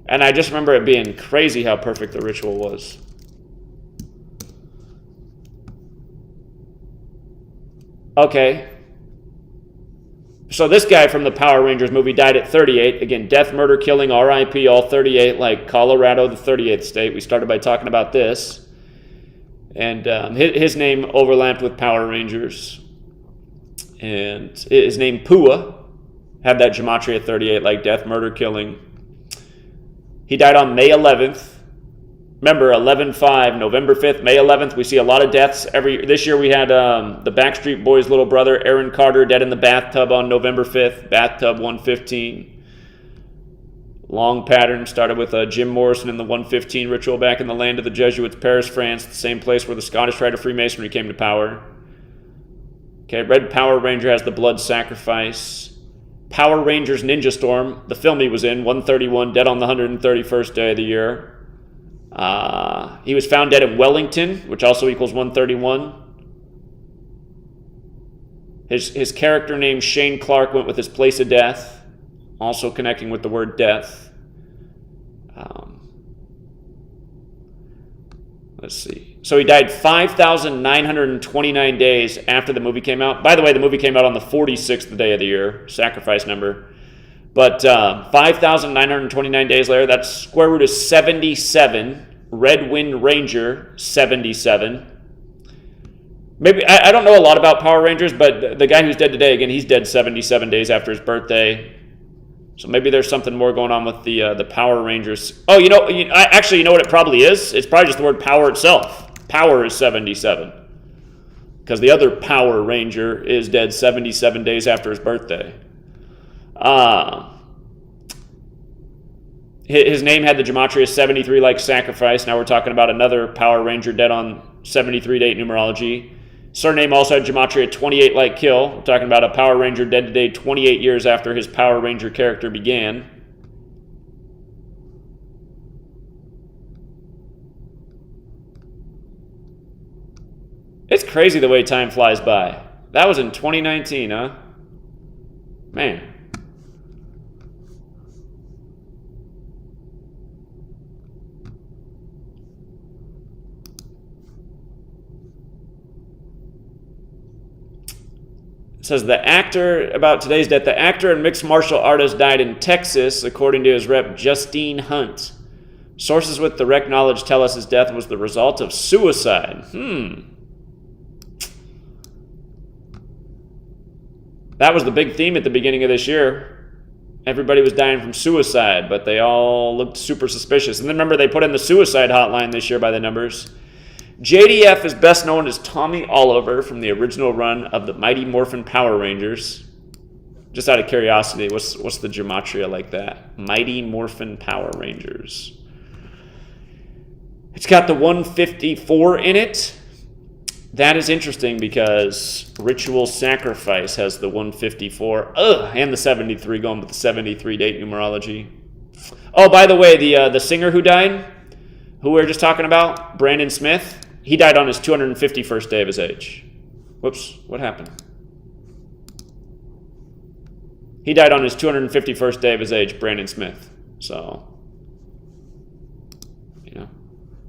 And I just remember it being crazy how perfect the ritual was. Okay. So this guy from the Power Rangers movie died at 38. Again, death, murder, killing, RIP, all 38, like Colorado, the 38th state. We started by talking about this. And his name overlapped with Power Rangers. And his name, Pua, had that gematria 38, like death, murder, killing. He died on May 11th. Remember, 11/5, November 5th, May 11th. We see a lot of deaths. This year we had the Backstreet Boys' little brother, Aaron Carter, dead in the bathtub on November 5th, bathtub 115. Long pattern. Started with Jim Morrison in the 115 ritual back in the land of the Jesuits, Paris, France, the same place where the Scottish Rite of Freemasonry came to power. Okay, Red Power Ranger has the blood sacrifice. Power Rangers Ninja Storm, the film he was in, 131, dead on the 131st day of the year. He was found dead in Wellington, which also equals 131. His character name, Shane Clark, went with his place of death, also connecting with the word death. Let's see. So he died 5,929 days after the movie came out. By the way, the movie came out on the 46th day of the year, sacrifice number. But 5,929 days later, that's square root of 77. Red Wind Ranger, 77. Maybe I don't know a lot about Power Rangers, but the guy who's dead today, again, he's dead 77 days after his birthday. So maybe there's something more going on with the Power Rangers. Oh, you know what it probably is? It's probably just the word power itself. Power is 77. Because the other Power Ranger is dead 77 days after his birthday. His name had the gematria 73 like sacrifice. Now we're talking about another Power Ranger dead on 73 date numerology. Surname also had gematria 28 like kill. We're talking about a Power Ranger dead today 28 years after his Power Ranger character began. It's crazy the way time flies by. That was in 2019, huh? Man. It says the actor, about today's death, the actor and mixed martial artist died in Texas, according to his rep, Justine Hunt. Sources with direct knowledge tell us his death was the result of suicide. That was the big theme at the beginning of this year. Everybody was dying from suicide, but they all looked super suspicious. And then remember, they put in the suicide hotline this year by the numbers. JDF is best known as Tommy Oliver from the original run of the Mighty Morphin Power Rangers. Just out of curiosity, what's the gematria like that? Mighty Morphin Power Rangers. It's got the 154 in it. That is interesting because Ritual Sacrifice has the 154. And the 73 going with the 73 date numerology. Oh, by the way, the singer who died, who we were just talking about, Brandon Smith, he died on his 251st day of his age. Whoops, what happened? He died on his 251st day of his age, Brandon Smith. So, you know,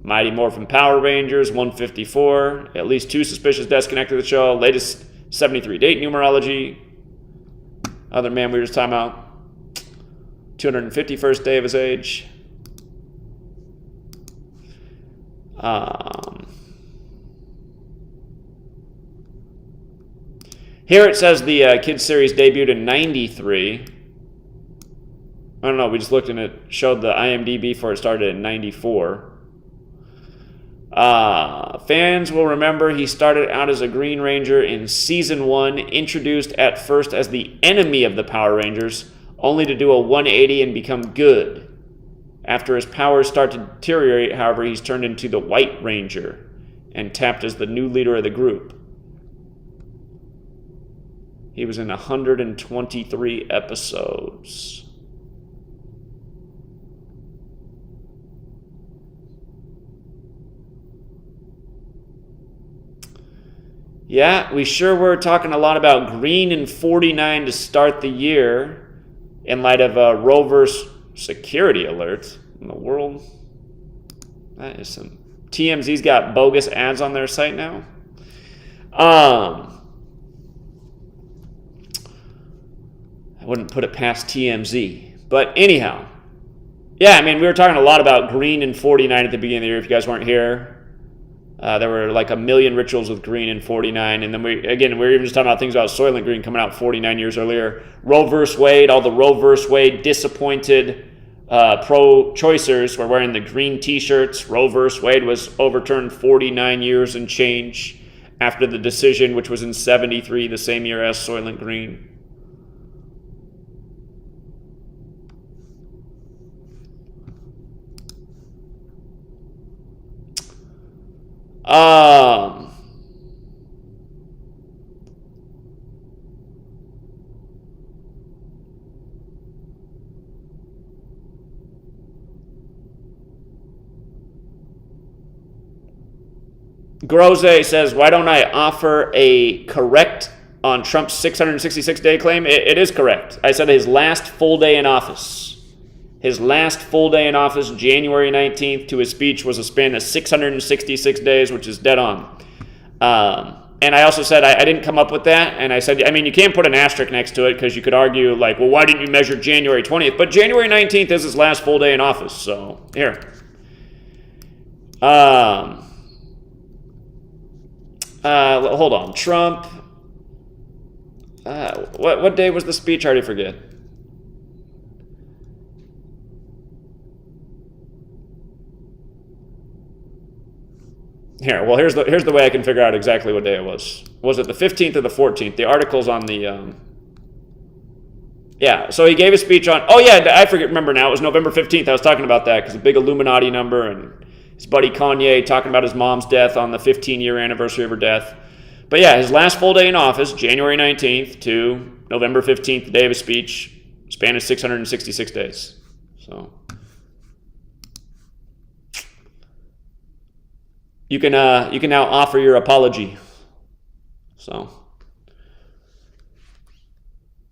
Mighty Morphin Power Rangers, 154. At least 2 suspicious deaths connected to the show. Latest 73 date numerology. Other man we were just talking about, 251st day of his age. Here it says the kids series debuted in 93. I don't know, we just looked and it showed the IMDb for it started in 94. Fans will remember he started out as a Green Ranger in Season 1, introduced at first as the enemy of the Power Rangers, only to do a 180 and become good. After his powers start to deteriorate, however, he's turned into the White Ranger and tapped as the new leader of the group. He was in 123 episodes. Yeah, we sure were talking a lot about green and 49 to start the year in light of Rover's security alert in the world. That is some... TMZ's got bogus ads on their site now. I wouldn't put it past TMZ. But anyhow, yeah, I mean, we were talking a lot about green and 49 at the beginning of the year. If you guys weren't here, there were like a million rituals with green and 49. And then we were even just talking about things about Soylent Green coming out 49 years earlier. Roe vs. Wade, all the Roe vs. Wade disappointed pro-choicers were wearing the green t-shirts. Roe vs. Wade was overturned 49 years and change after the decision, which was in 73, the same year as Soylent Green. Groze says, why don't I offer a correct on Trump's 666-day claim? It is correct. I said his last full day in office. His last full day in office, January 19th, to his speech was a span of 666 days, which is dead on. And I also said I didn't come up with that. And I said, I mean, you can't put an asterisk next to it because you could argue, like, well, why didn't you measure January 20th? But January 19th is his last full day in office. So, here. Hold on. Trump. What day was the speech? I already forget. Here, well, here's the way I can figure out exactly what day it was. Was it the 15th or the 14th? The article's on the... Yeah, so he gave a speech on... Oh, yeah, I remember now. It was November 15th. I was talking about that because the big Illuminati number and his buddy Kanye talking about his mom's death on the 15-year anniversary of her death. But yeah, his last full day in office, January 19th to November 15th, the day of his speech, span of 666 days. So... You can now offer your apology. So,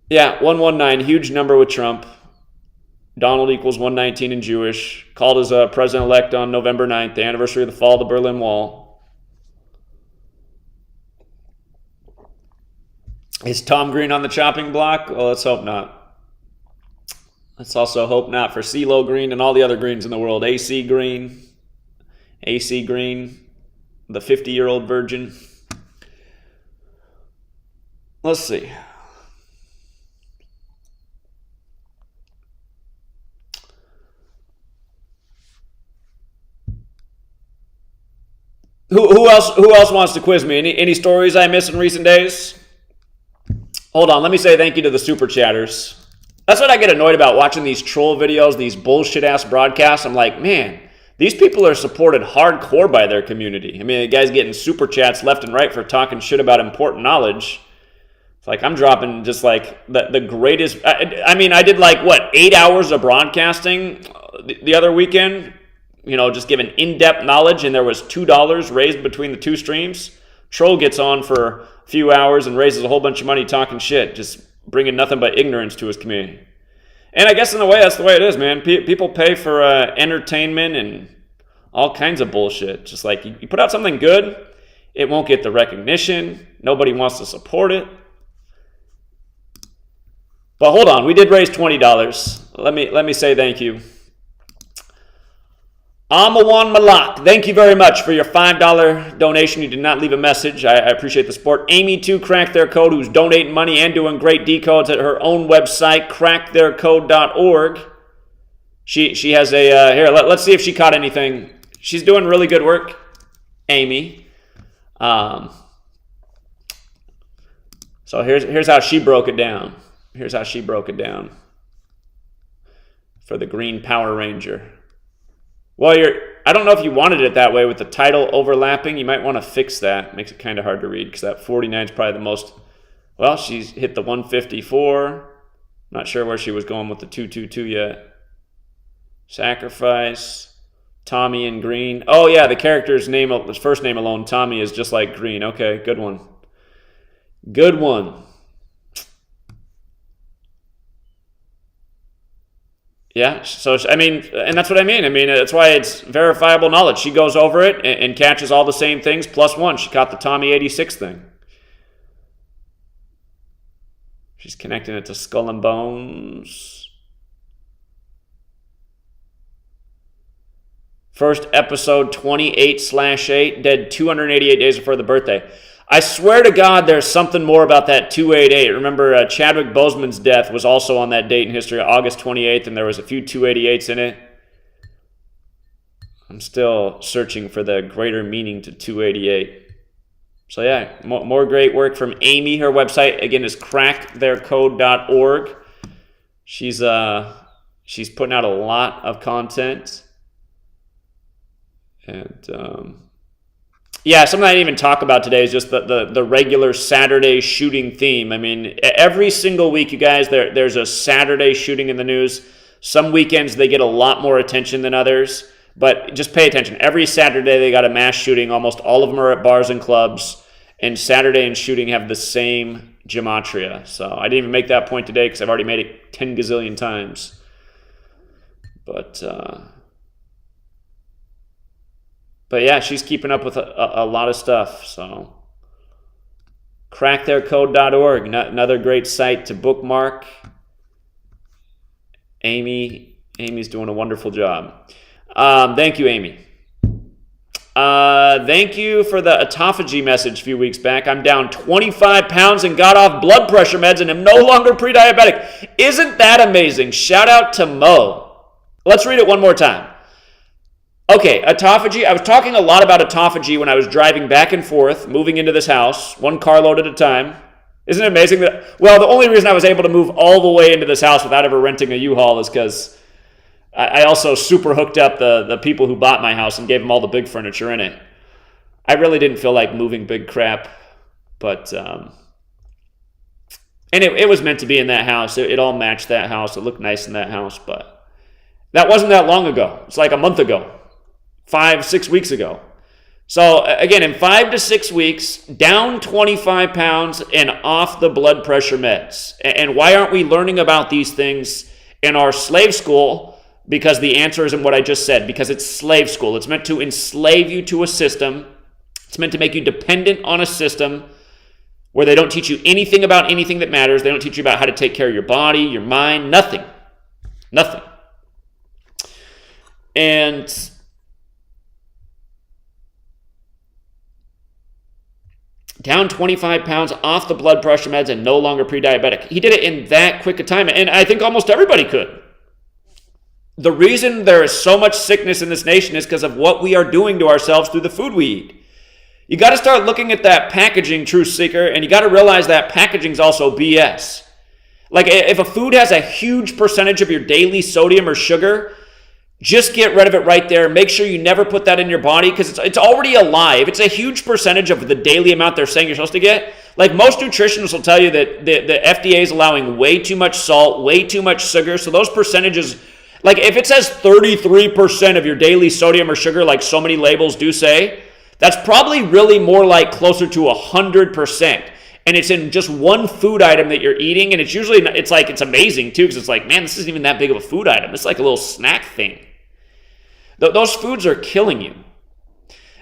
yeah, 119, huge number with Trump. Donald equals 119 in Jewish. Called as a president-elect on November 9th, the anniversary of the fall of the Berlin Wall. Is Tom Green on the chopping block? Well, let's hope not. Let's also hope not for CeeLo Green and all the other Greens in the world. AC Green, the 50-year-old virgin. Let's see. Who else wants to quiz me? Any stories I missed in recent days? Hold on, let me say thank you to the super chatters. That's what I get annoyed about watching these troll videos, these bullshit ass broadcasts. I'm like, man, these people are supported hardcore by their community. I mean, the guy's getting super chats left and right for talking shit about important knowledge. It's like I'm dropping just like the greatest. I mean, I did like, 8 hours of broadcasting the other weekend, just giving in-depth knowledge, and there was $2 raised between the two streams. Troll gets on for a few hours and raises a whole bunch of money talking shit, just bringing nothing but ignorance to his community. And I guess in a way, that's the way it is, man. People pay for entertainment and all kinds of bullshit. Just like you put out something good, it won't get the recognition. Nobody wants to support it. But hold on, we did raise $20. Let me say thank you. Amawan Malak, thank you very much for your $5 donation. You did not leave a message. I appreciate the support. Amy, too, cracked their code, who's donating money and doing great decodes at her own website, cracktheircode.org. She has a, here, let's see if she caught anything. She's doing really good work, Amy. So here's how she broke it down. Here's how she broke it down for the Green Power Ranger. Well, I don't know if you wanted it that way with the title overlapping. You might want to fix that. It makes it kind of hard to read because that 49 is probably the most... Well, she's hit the 154. Not sure where she was going with the 222 yet. Sacrifice. Tommy in green. Oh, yeah, the character's name, his first name alone, Tommy, is just like green. Okay, good one. Good one. Yeah, so, I mean, and that's what I mean. I mean, that's why it's verifiable knowledge. She goes over it and catches all the same things, +1. She caught the Tommy 86 thing. She's connecting it to Skull and Bones. First episode 28/8, dead 288 days before the birthday. I swear to God there's something more about that 288. Remember, Chadwick Boseman's death was also on that date in history, August 28th, and there was a few 288s in it. I'm still searching for the greater meaning to 288. So yeah, more great work from Amy. Her website, again, is cracktheircode.org. She's putting out a lot of content. And yeah, something I didn't even talk about today is just the regular Saturday shooting theme. I mean, every single week, you guys, there's a Saturday shooting in the news. Some weekends they get a lot more attention than others, but just pay attention. Every Saturday they got a mass shooting. Almost all of them are at bars and clubs, and Saturday and shooting have the same gematria. So I didn't even make that point today because I've already made it 10 gazillion times. But yeah, she's keeping up with a lot of stuff. So cracktheircode.org, another great site to bookmark. Amy's doing a wonderful job. Thank you, Amy. Thank you for the autophagy message a few weeks back. I'm down 25 pounds and got off blood pressure meds and am no longer pre-diabetic. Isn't that amazing? Shout out to Mo. Let's read it one more time. Okay, autophagy. I was talking a lot about autophagy when I was driving back and forth, moving into this house, one carload at a time. Isn't it amazing that, well, the only reason I was able to move all the way into this house without ever renting a U-Haul is because I also super hooked up the people who bought my house and gave them all the big furniture in it. I really didn't feel like moving big crap, but, and it was meant to be in that house. It all matched that house. It looked nice in that house, but that wasn't that long ago. It's like a month ago. 5-6 weeks ago. So again, in 5 to 6 weeks, down 25 pounds and off the blood pressure meds. And why aren't we learning about these things in our slave school? Because the answer is in what I just said, because it's slave school. It's meant to enslave you to a system. It's meant to make you dependent on a system where they don't teach you anything about anything that matters. They don't teach you about how to take care of your body, your mind, nothing. Nothing. And down 25 pounds, off the blood pressure meds, and no longer pre-diabetic. He did it in that quick a time, and I think almost everybody could. The reason there is so much sickness in this nation is because of what we are doing to ourselves through the food we eat. You got to start looking at that packaging, truth seeker, and you got to realize that packaging is also BS. Like, if a food has a huge percentage of your daily sodium or sugar, just get rid of it right there. Make sure you never put that in your body because it's already a lie. If it's a huge percentage of the daily amount they're saying you're supposed to get, like most nutritionists will tell you that the FDA is allowing way too much salt, way too much sugar. So those percentages, like if it says 33% of your daily sodium or sugar, like so many labels do say, that's probably really more like closer to 100%. And it's in just one food item that you're eating. And it's usually, it's amazing too because it's like, man, this isn't even that big of a food item. It's like a little snack thing. Those foods are killing you.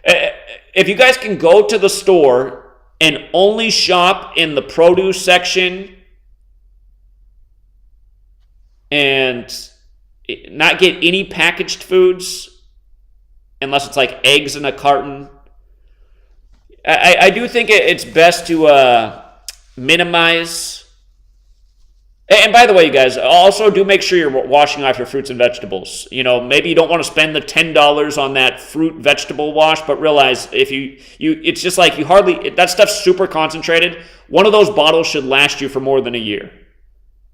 If you guys can go to the store and only shop in the produce section and not get any packaged foods, unless it's like eggs in a carton, I do think it's best to minimize. And by the way, you guys, also do make sure you're washing off your fruits and vegetables. You know, maybe you don't want to spend the $10 on that fruit vegetable wash, but realize if it's just like that stuff's super concentrated. One of those bottles should last you for more than a year.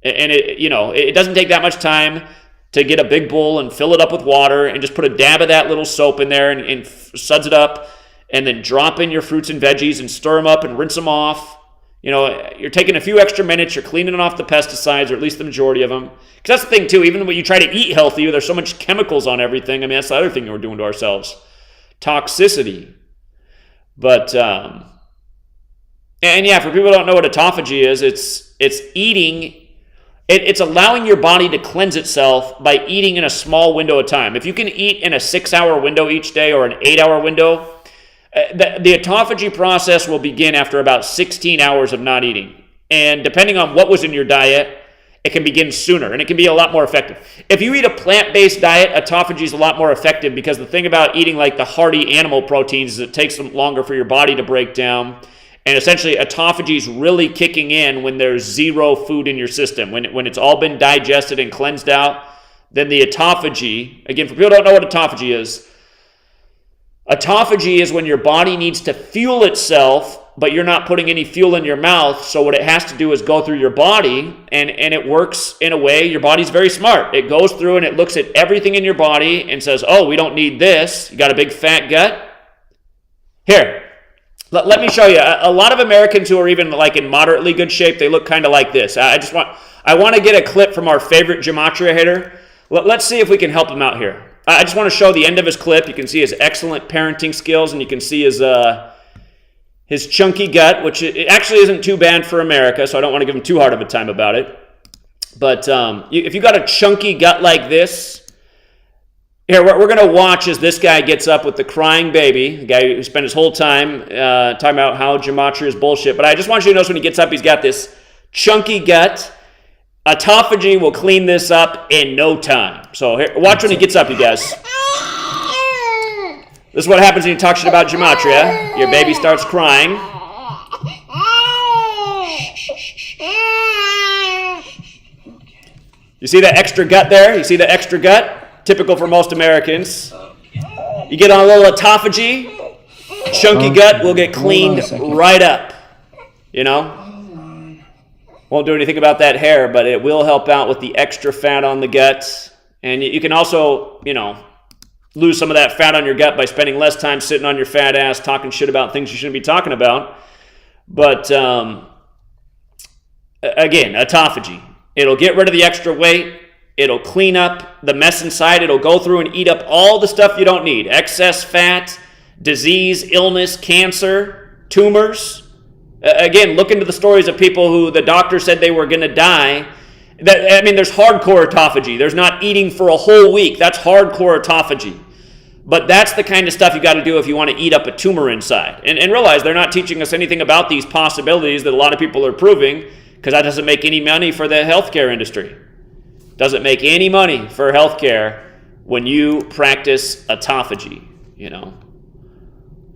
And it doesn't take that much time to get a big bowl and fill it up with water and just put a dab of that little soap in there and suds it up and then drop in your fruits and veggies and stir them up and rinse them off. You're taking a few extra minutes, you're cleaning off the pesticides, or at least the majority of them. Because that's the thing, too. Even when you try to eat healthy, there's so much chemicals on everything. I mean, that's the other thing we're doing to ourselves. Toxicity. But, and yeah, for people who don't know what autophagy is, it's eating... It's allowing your body to cleanse itself by eating in a small window of time. If you can eat in a 6-hour window each day or an 8-hour window, the autophagy process will begin after about 16 hours of not eating. And depending on what was in your diet, it can begin sooner, and it can be a lot more effective. If you eat a plant-based diet, autophagy is a lot more effective, because the thing about eating like the hearty animal proteins is it takes them longer for your body to break down. And essentially, autophagy is really kicking in when there's zero food in your system. When it's all been digested and cleansed out, then the autophagy, again, for people who don't know what autophagy is when your body needs to fuel itself, but you're not putting any fuel in your mouth. So what it has to do is go through your body, and it works in a way, your body's very smart. It goes through and it looks at everything in your body and says, oh, we don't need this. You got a big fat gut? Here. Let me show you. A lot of Americans who are even like in moderately good shape, they look kind of like this. I want to get a clip from our favorite Gematria hitter. Let's see if we can help him out here. I just want to show the end of his clip. You can see his excellent parenting skills, and you can see his chunky gut, which it actually isn't too bad for America, so I don't want to give him too hard of a time about it. But if you got a chunky gut like this, here, what we're going to watch is this guy gets up with the crying baby, the guy who spent his whole time talking about how Gematria is bullshit. But I just want you to notice when he gets up, he's got this chunky gut. Autophagy will clean this up in no time. So here, watch when he gets up, you guys. This is what happens when you talk shit about Gematria. Your baby starts crying. You see that extra gut there? You see the extra gut? Typical for most Americans. You get on a little autophagy, chunky gut will get cleaned right up. Won't do anything about that hair, but it will help out with the extra fat on the gut. And you can also, lose some of that fat on your gut by spending less time sitting on your fat ass talking shit about things you shouldn't be talking about. But again, autophagy. It'll get rid of the extra weight. It'll clean up the mess inside. It'll go through and eat up all the stuff you don't need. Excess fat, disease, illness, cancer, tumors. Again, look into the stories of people who the doctor said they were going to die. There's hardcore autophagy. There's not eating for a whole week. That's hardcore autophagy. But that's the kind of stuff you got to do if you want to eat up a tumor inside. And realize they're not teaching us anything about these possibilities that a lot of people are proving, because that doesn't make any money for the healthcare industry. Doesn't make any money for healthcare when you practice autophagy,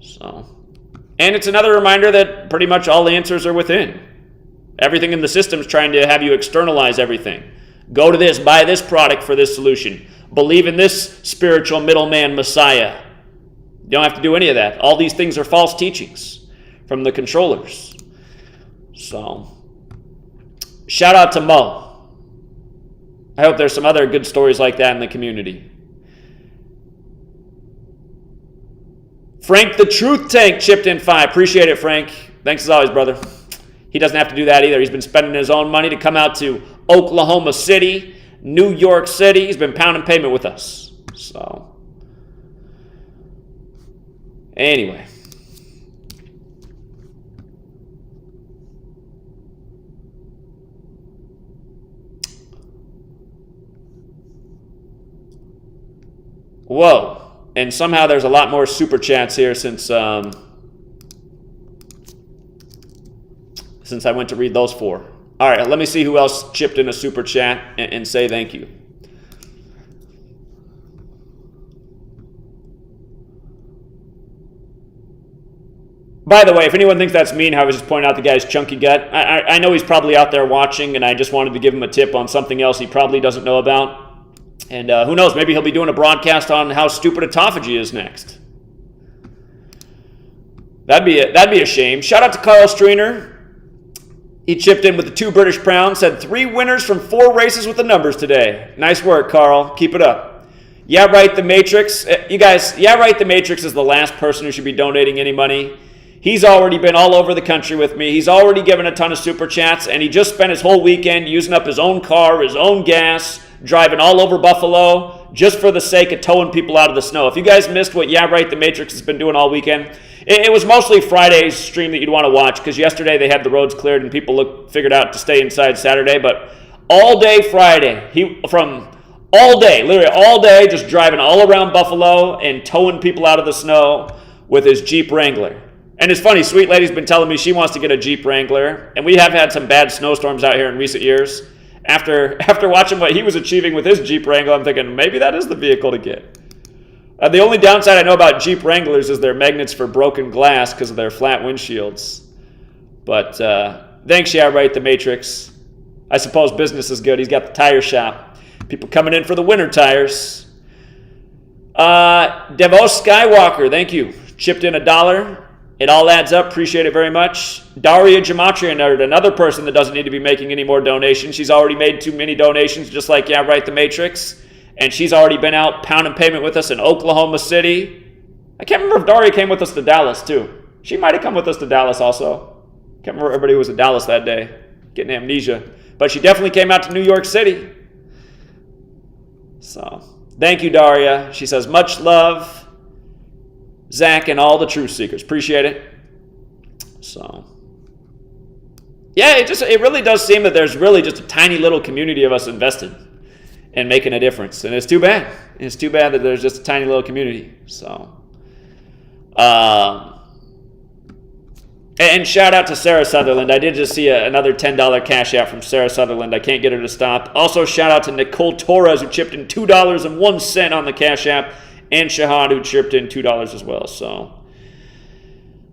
So, and it's another reminder that pretty much all answers are within. Everything in the system is trying to have you externalize everything. Go to this, buy this product for this solution. Believe in this spiritual middleman Messiah. You don't have to do any of that. All these things are false teachings from the controllers. So, shout out to Mo. I hope there's some other good stories like that in the community. Frank the Truth Tank chipped in 5. Appreciate it, Frank. Thanks as always, brother. He doesn't have to do that either. He's been spending his own money to come out to Oklahoma City, New York City. He's been pounding pavement with us. So, anyway. Whoa. And somehow there's a lot more super chats here since I went to read those 4. All right, let me see who else chipped in a super chat and say thank you. By the way, if anyone thinks that's mean, how I was just pointing out the guy's chunky gut, I know he's probably out there watching, and I just wanted to give him a tip on something else he probably doesn't know about. And who knows, maybe he'll be doing a broadcast on how stupid autophagy is next. That'd be a shame. Shout out to Carl Streener. He chipped in with the 2 British pounds, said 3 winners from 4 races with the numbers today. Nice work, Carl. Keep it up. Yeah, right, The Matrix. You guys, Yeah, right, The Matrix is the last person who should be donating any money. He's already been all over the country with me. He's already given a ton of super chats, and he just spent his whole weekend using up his own car, his own gas, driving all over Buffalo just for the sake of towing people out of the snow. If you guys missed what Yeah Right the Matrix has been doing all weekend, it was mostly Friday's stream that you'd want to watch, because yesterday they had the roads cleared and people figured out to stay inside Saturday. But all day Friday, literally all day, just driving all around Buffalo and towing people out of the snow with his Jeep Wrangler. And it's funny, Sweet Lady's been telling me she wants to get a Jeep Wrangler, and we have had some bad snowstorms out here in recent years. After watching what he was achieving with his Jeep Wrangler, I'm thinking maybe that is the vehicle to get. The only downside I know about Jeep Wranglers is their magnets for broken glass because of their flat windshields. But thanks, Yeah Right the Matrix. I suppose business is good. He's got the tire shop. People coming in for the winter tires. Devos Skywalker, thank you. Chipped in $1. It all adds up. Appreciate it very much. Daria Gematria Nerd, another person that doesn't need to be making any more donations. She's already made too many donations, just like Yeah Right the Matrix. And she's already been out pounding payment with us in Oklahoma City. I can't remember if Daria came with us to Dallas, too. She might have come with us to Dallas also. Can't remember everybody who was in Dallas that day. Getting amnesia. But she definitely came out to New York City. So, thank you, Daria. She says, much love, Zach and all the truth seekers. Appreciate it. So, yeah, it really does seem that there's really just a tiny little community of us invested in making a difference. And it's too bad. It's too bad that there's just a tiny little community. So, and shout out to Sarah Sutherland. I did just see another $10 cash out from Sarah Sutherland. I can't get her to stop. Also, shout out to Nicole Torres, who chipped in $2.01 on the cash app, and Shahad, who chipped in $2 as well. So,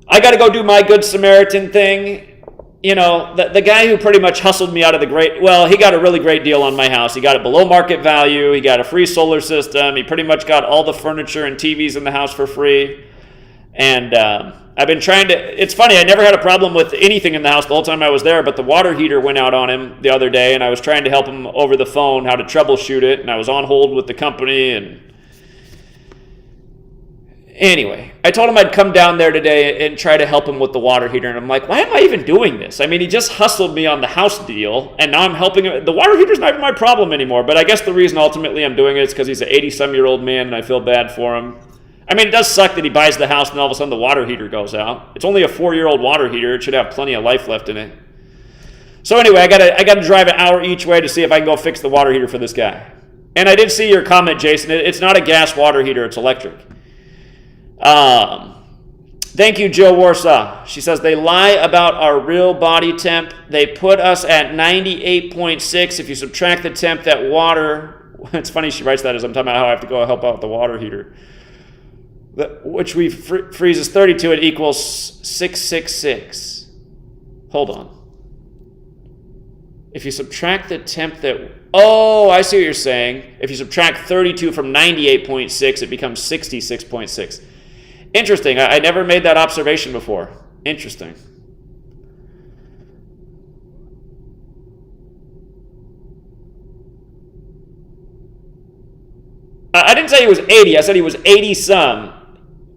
I got to go do my Good Samaritan thing. You know, the guy who pretty much hustled me out of he got a really great deal on my house. He got it below market value. He got a free solar system. He pretty much got all the furniture and TVs in the house for free. And I've been trying to, it's funny, I never had a problem with anything in the house the whole time I was there, but the water heater went out on him the other day, and I was trying to help him over the phone how to troubleshoot it, and I was on hold with the company, and anyway, I told him I'd come down there today and try to help him with the water heater, and I'm like, why am I even doing this? I mean, he just hustled me on the house deal, and now I'm helping him. The water heater's not even my problem anymore, but I guess the reason ultimately I'm doing it is because he's an 80-some-year-old man, and I feel bad for him. I mean, it does suck that he buys the house and all of a sudden the water heater goes out. It's only a 4-year-old water heater. It should have plenty of life left in it. So anyway, I gotta drive an hour each way to see if I can go fix the water heater for this guy. And I did see your comment, Jason. It's not a gas water heater. It's electric. Thank you, Joe Warsaw. She says, they lie about our real body temp. They put us at 98.6. If you subtract the temp, that water... It's funny she writes that as I'm talking about how I have to go help out with the water heater. Which we freezes 32, it equals 666. Hold on. If you subtract the temp that... Oh, I see what you're saying. If you subtract 32 from 98.6, it becomes 66.6. Interesting. I never made that observation before. Interesting. I didn't say he was 80. I said he was 80-some.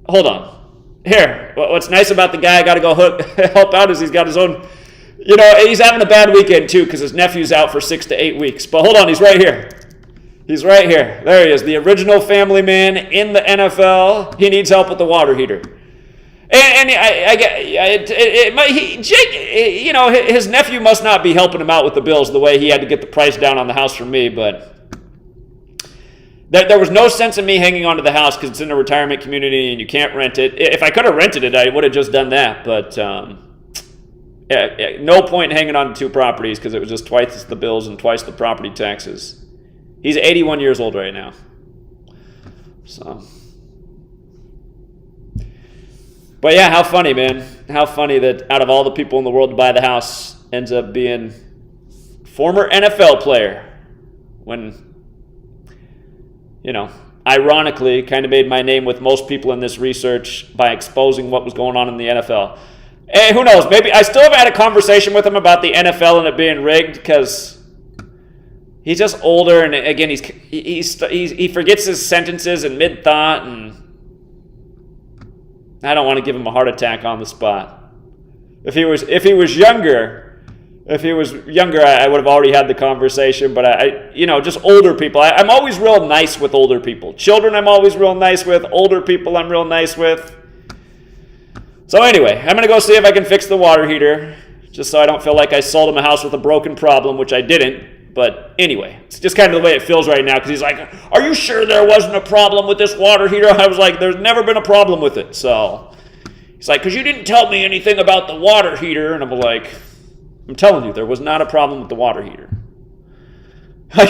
Hold on. Here, what's nice about the guy I got to go help out is he's got his own, he's having a bad weekend too because his nephew's out for 6 to 8 weeks. But hold on, he's right here. He's right here. There he is, the original family man in the NFL. He needs help with the water heater. And his nephew must not be helping him out with the bills the way he had to get the price down on the house for me, but... There was no sense in me hanging on to the house because it's in a retirement community and you can't rent it. If I could have rented it, I would have just done that. But no point in hanging on to 2 properties because it was just twice the bills and twice the property taxes. He's 81 years old right now. So, but yeah, how funny, man. How funny that out of all the people in the world to buy the house ends up being former NFL player when... ironically, kind of made my name with most people in this research by exposing what was going on in the NFL. Hey, who knows? Maybe I still have had a conversation with him about the NFL and it being rigged because he's just older, and again, he forgets his sentences in mid-thought, and I don't want to give him a heart attack on the spot. If he was younger, I would have already had the conversation. But just older people. I'm always real nice with older people. Children, I'm always real nice with. Older people, I'm real nice with. So anyway, I'm gonna go see if I can fix the water heater, just so I don't feel like I sold him a house with a broken problem, which I didn't. But anyway, it's just kind of the way it feels right now, because he's like, are you sure there wasn't a problem with this water heater? I was like, there's never been a problem with it. So he's like, because you didn't tell me anything about the water heater. And I'm like, I'm telling you, there was not a problem with the water heater.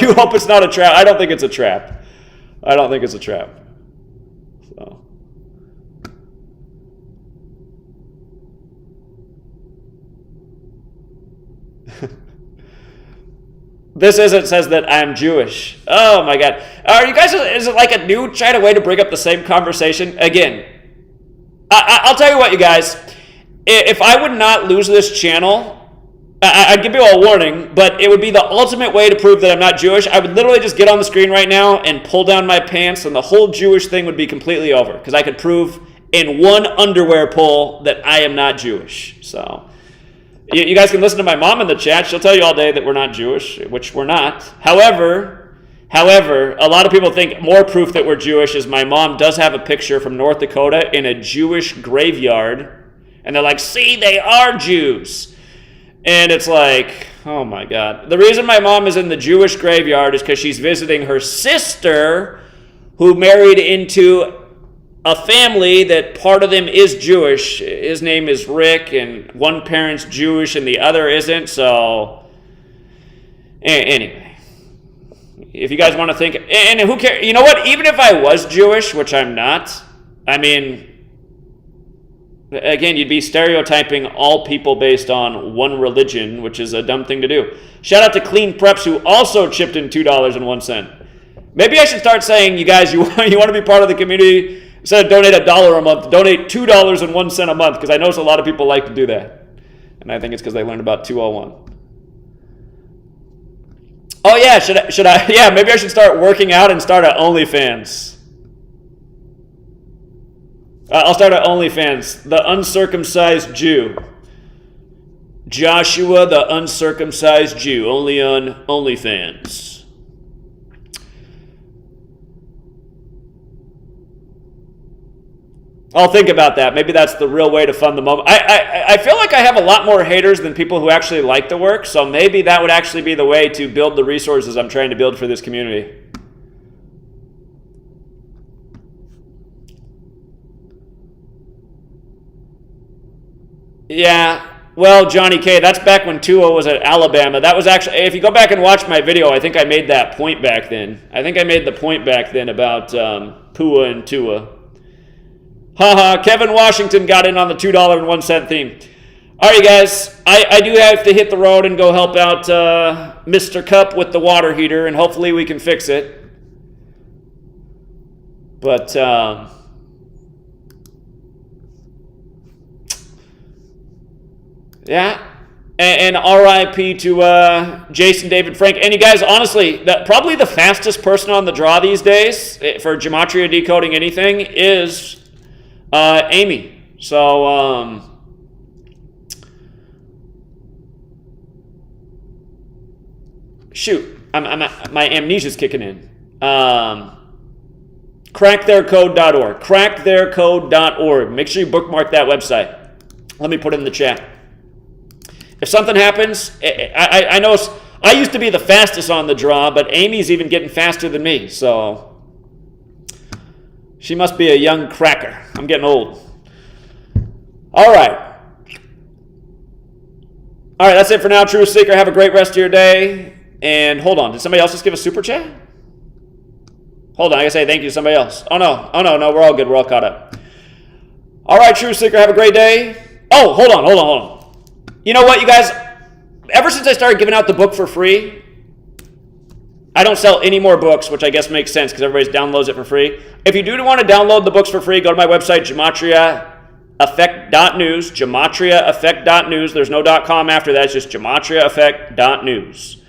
You hope it's not a trap? I don't think it's a trap. So. This says that I'm Jewish. Oh my God. Are you guys, is it like a new way to bring up the same conversation? Again, I'll tell you what, you guys. If I would not lose this channel, I'd give you a warning, but it would be the ultimate way to prove that I'm not Jewish. I would literally just get on the screen right now and pull down my pants, and the whole Jewish thing would be completely over, because I could prove in one underwear pull that I am not Jewish. So you guys can listen to my mom in the chat. She'll tell you all day that we're not Jewish, which we're not. However, a lot of people think more proof that we're Jewish is my mom does have a picture from North Dakota in a Jewish graveyard. And they're like, see, they are Jews. And it's like, oh my God. The reason my mom is in the Jewish graveyard is because she's visiting her sister, who married into a family that part of them is Jewish. His name is Rick, and one parent's Jewish and the other isn't. So anyway, if you guys want to think, and who cares? You know what? Even if I was Jewish, which I'm not, I mean, again, you'd be stereotyping all people based on one religion, which is a dumb thing to do. Shout out to Clean Preps, who also chipped in $2.01. Maybe I should start saying, you guys, you want to be part of the community. Instead of donate $1 a month, donate $2.01 a month, because I notice a lot of people like to do that. And I think it's because they learned about 201. Oh yeah, should I? Yeah, maybe I should start working out and start at OnlyFans. I'll start at OnlyFans. The uncircumcised Jew. Joshua, the uncircumcised Jew, only on OnlyFans. I'll think about that. Maybe that's the real way to fund the moment. I feel like I have a lot more haters than people who actually like the work, so maybe that would actually be the way to build the resources I'm trying to build for this community. Yeah, well, Johnny K, that's back when Tua was at Alabama. That was actually, if you go back and watch my video, I think I made that point back then. I think I made the point back then about Pua and Tua. Haha, Kevin Washington got in on the $2.01 theme. All right, guys, I do have to hit the road and go help out Mr. Cup with the water heater, and hopefully we can fix it. But, yeah, and RIP to Jason David Frank. And you guys, honestly, probably the fastest person on the draw these days for Gematria decoding anything is Amy. So, shoot, my amnesia's kicking in. Cracktheircode.org. Cracktheircode.org. Make sure you bookmark that website. Let me put it in the chat. If something happens, I know I used to be the fastest on the draw, but Amy's even getting faster than me, so she must be a young cracker. I'm getting old. All right, that's it for now, True Seeker. Have a great rest of your day. And hold on, did somebody else just give a super chat? Hold on, I gotta say thank you to somebody else. Oh no, we're all good. We're all caught up. All right, True Seeker, have a great day. Oh, hold on. You know what, you guys? Ever since I started giving out the book for free, I don't sell any more books, which I guess makes sense because everybody downloads it for free. If you do want to download the books for free, go to my website, GematriaEffect.news. GematriaEffect.news. There's no .com after that. It's just GematriaEffect.news.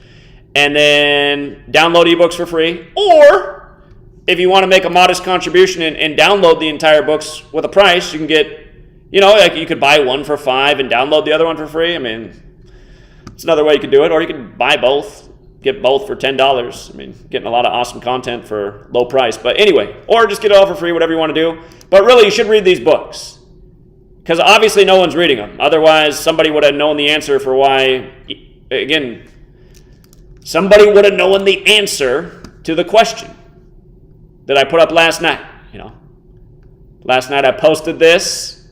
And then download ebooks for free. Or if you want to make a modest contribution and download the entire books with a price, you can get, like you could buy one for $5 and download the other one for free. I mean, it's another way you could do it. Or you could buy both, get both for $10. I mean, getting a lot of awesome content for low price. But anyway, or just get it all for free, whatever you want to do. But really, you should read these books, because obviously no one's reading them. Otherwise, somebody would have known the answer for why, again, somebody would have known the answer to the question that I put up last night. Last night I posted this.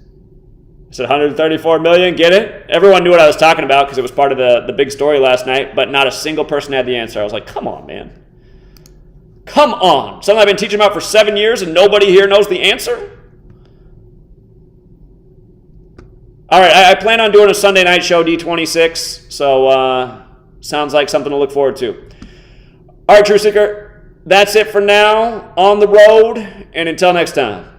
I said 134 million, get it? Everyone knew what I was talking about because it was part of the big story last night, but not a single person had the answer. I was like, come on, man. Come on. Something I've been teaching about for 7 years and nobody here knows the answer? All right, I plan on doing a Sunday night show, D26, so sounds like something to look forward to. All right, True Seeker, that's it for now. On the road, and until next time.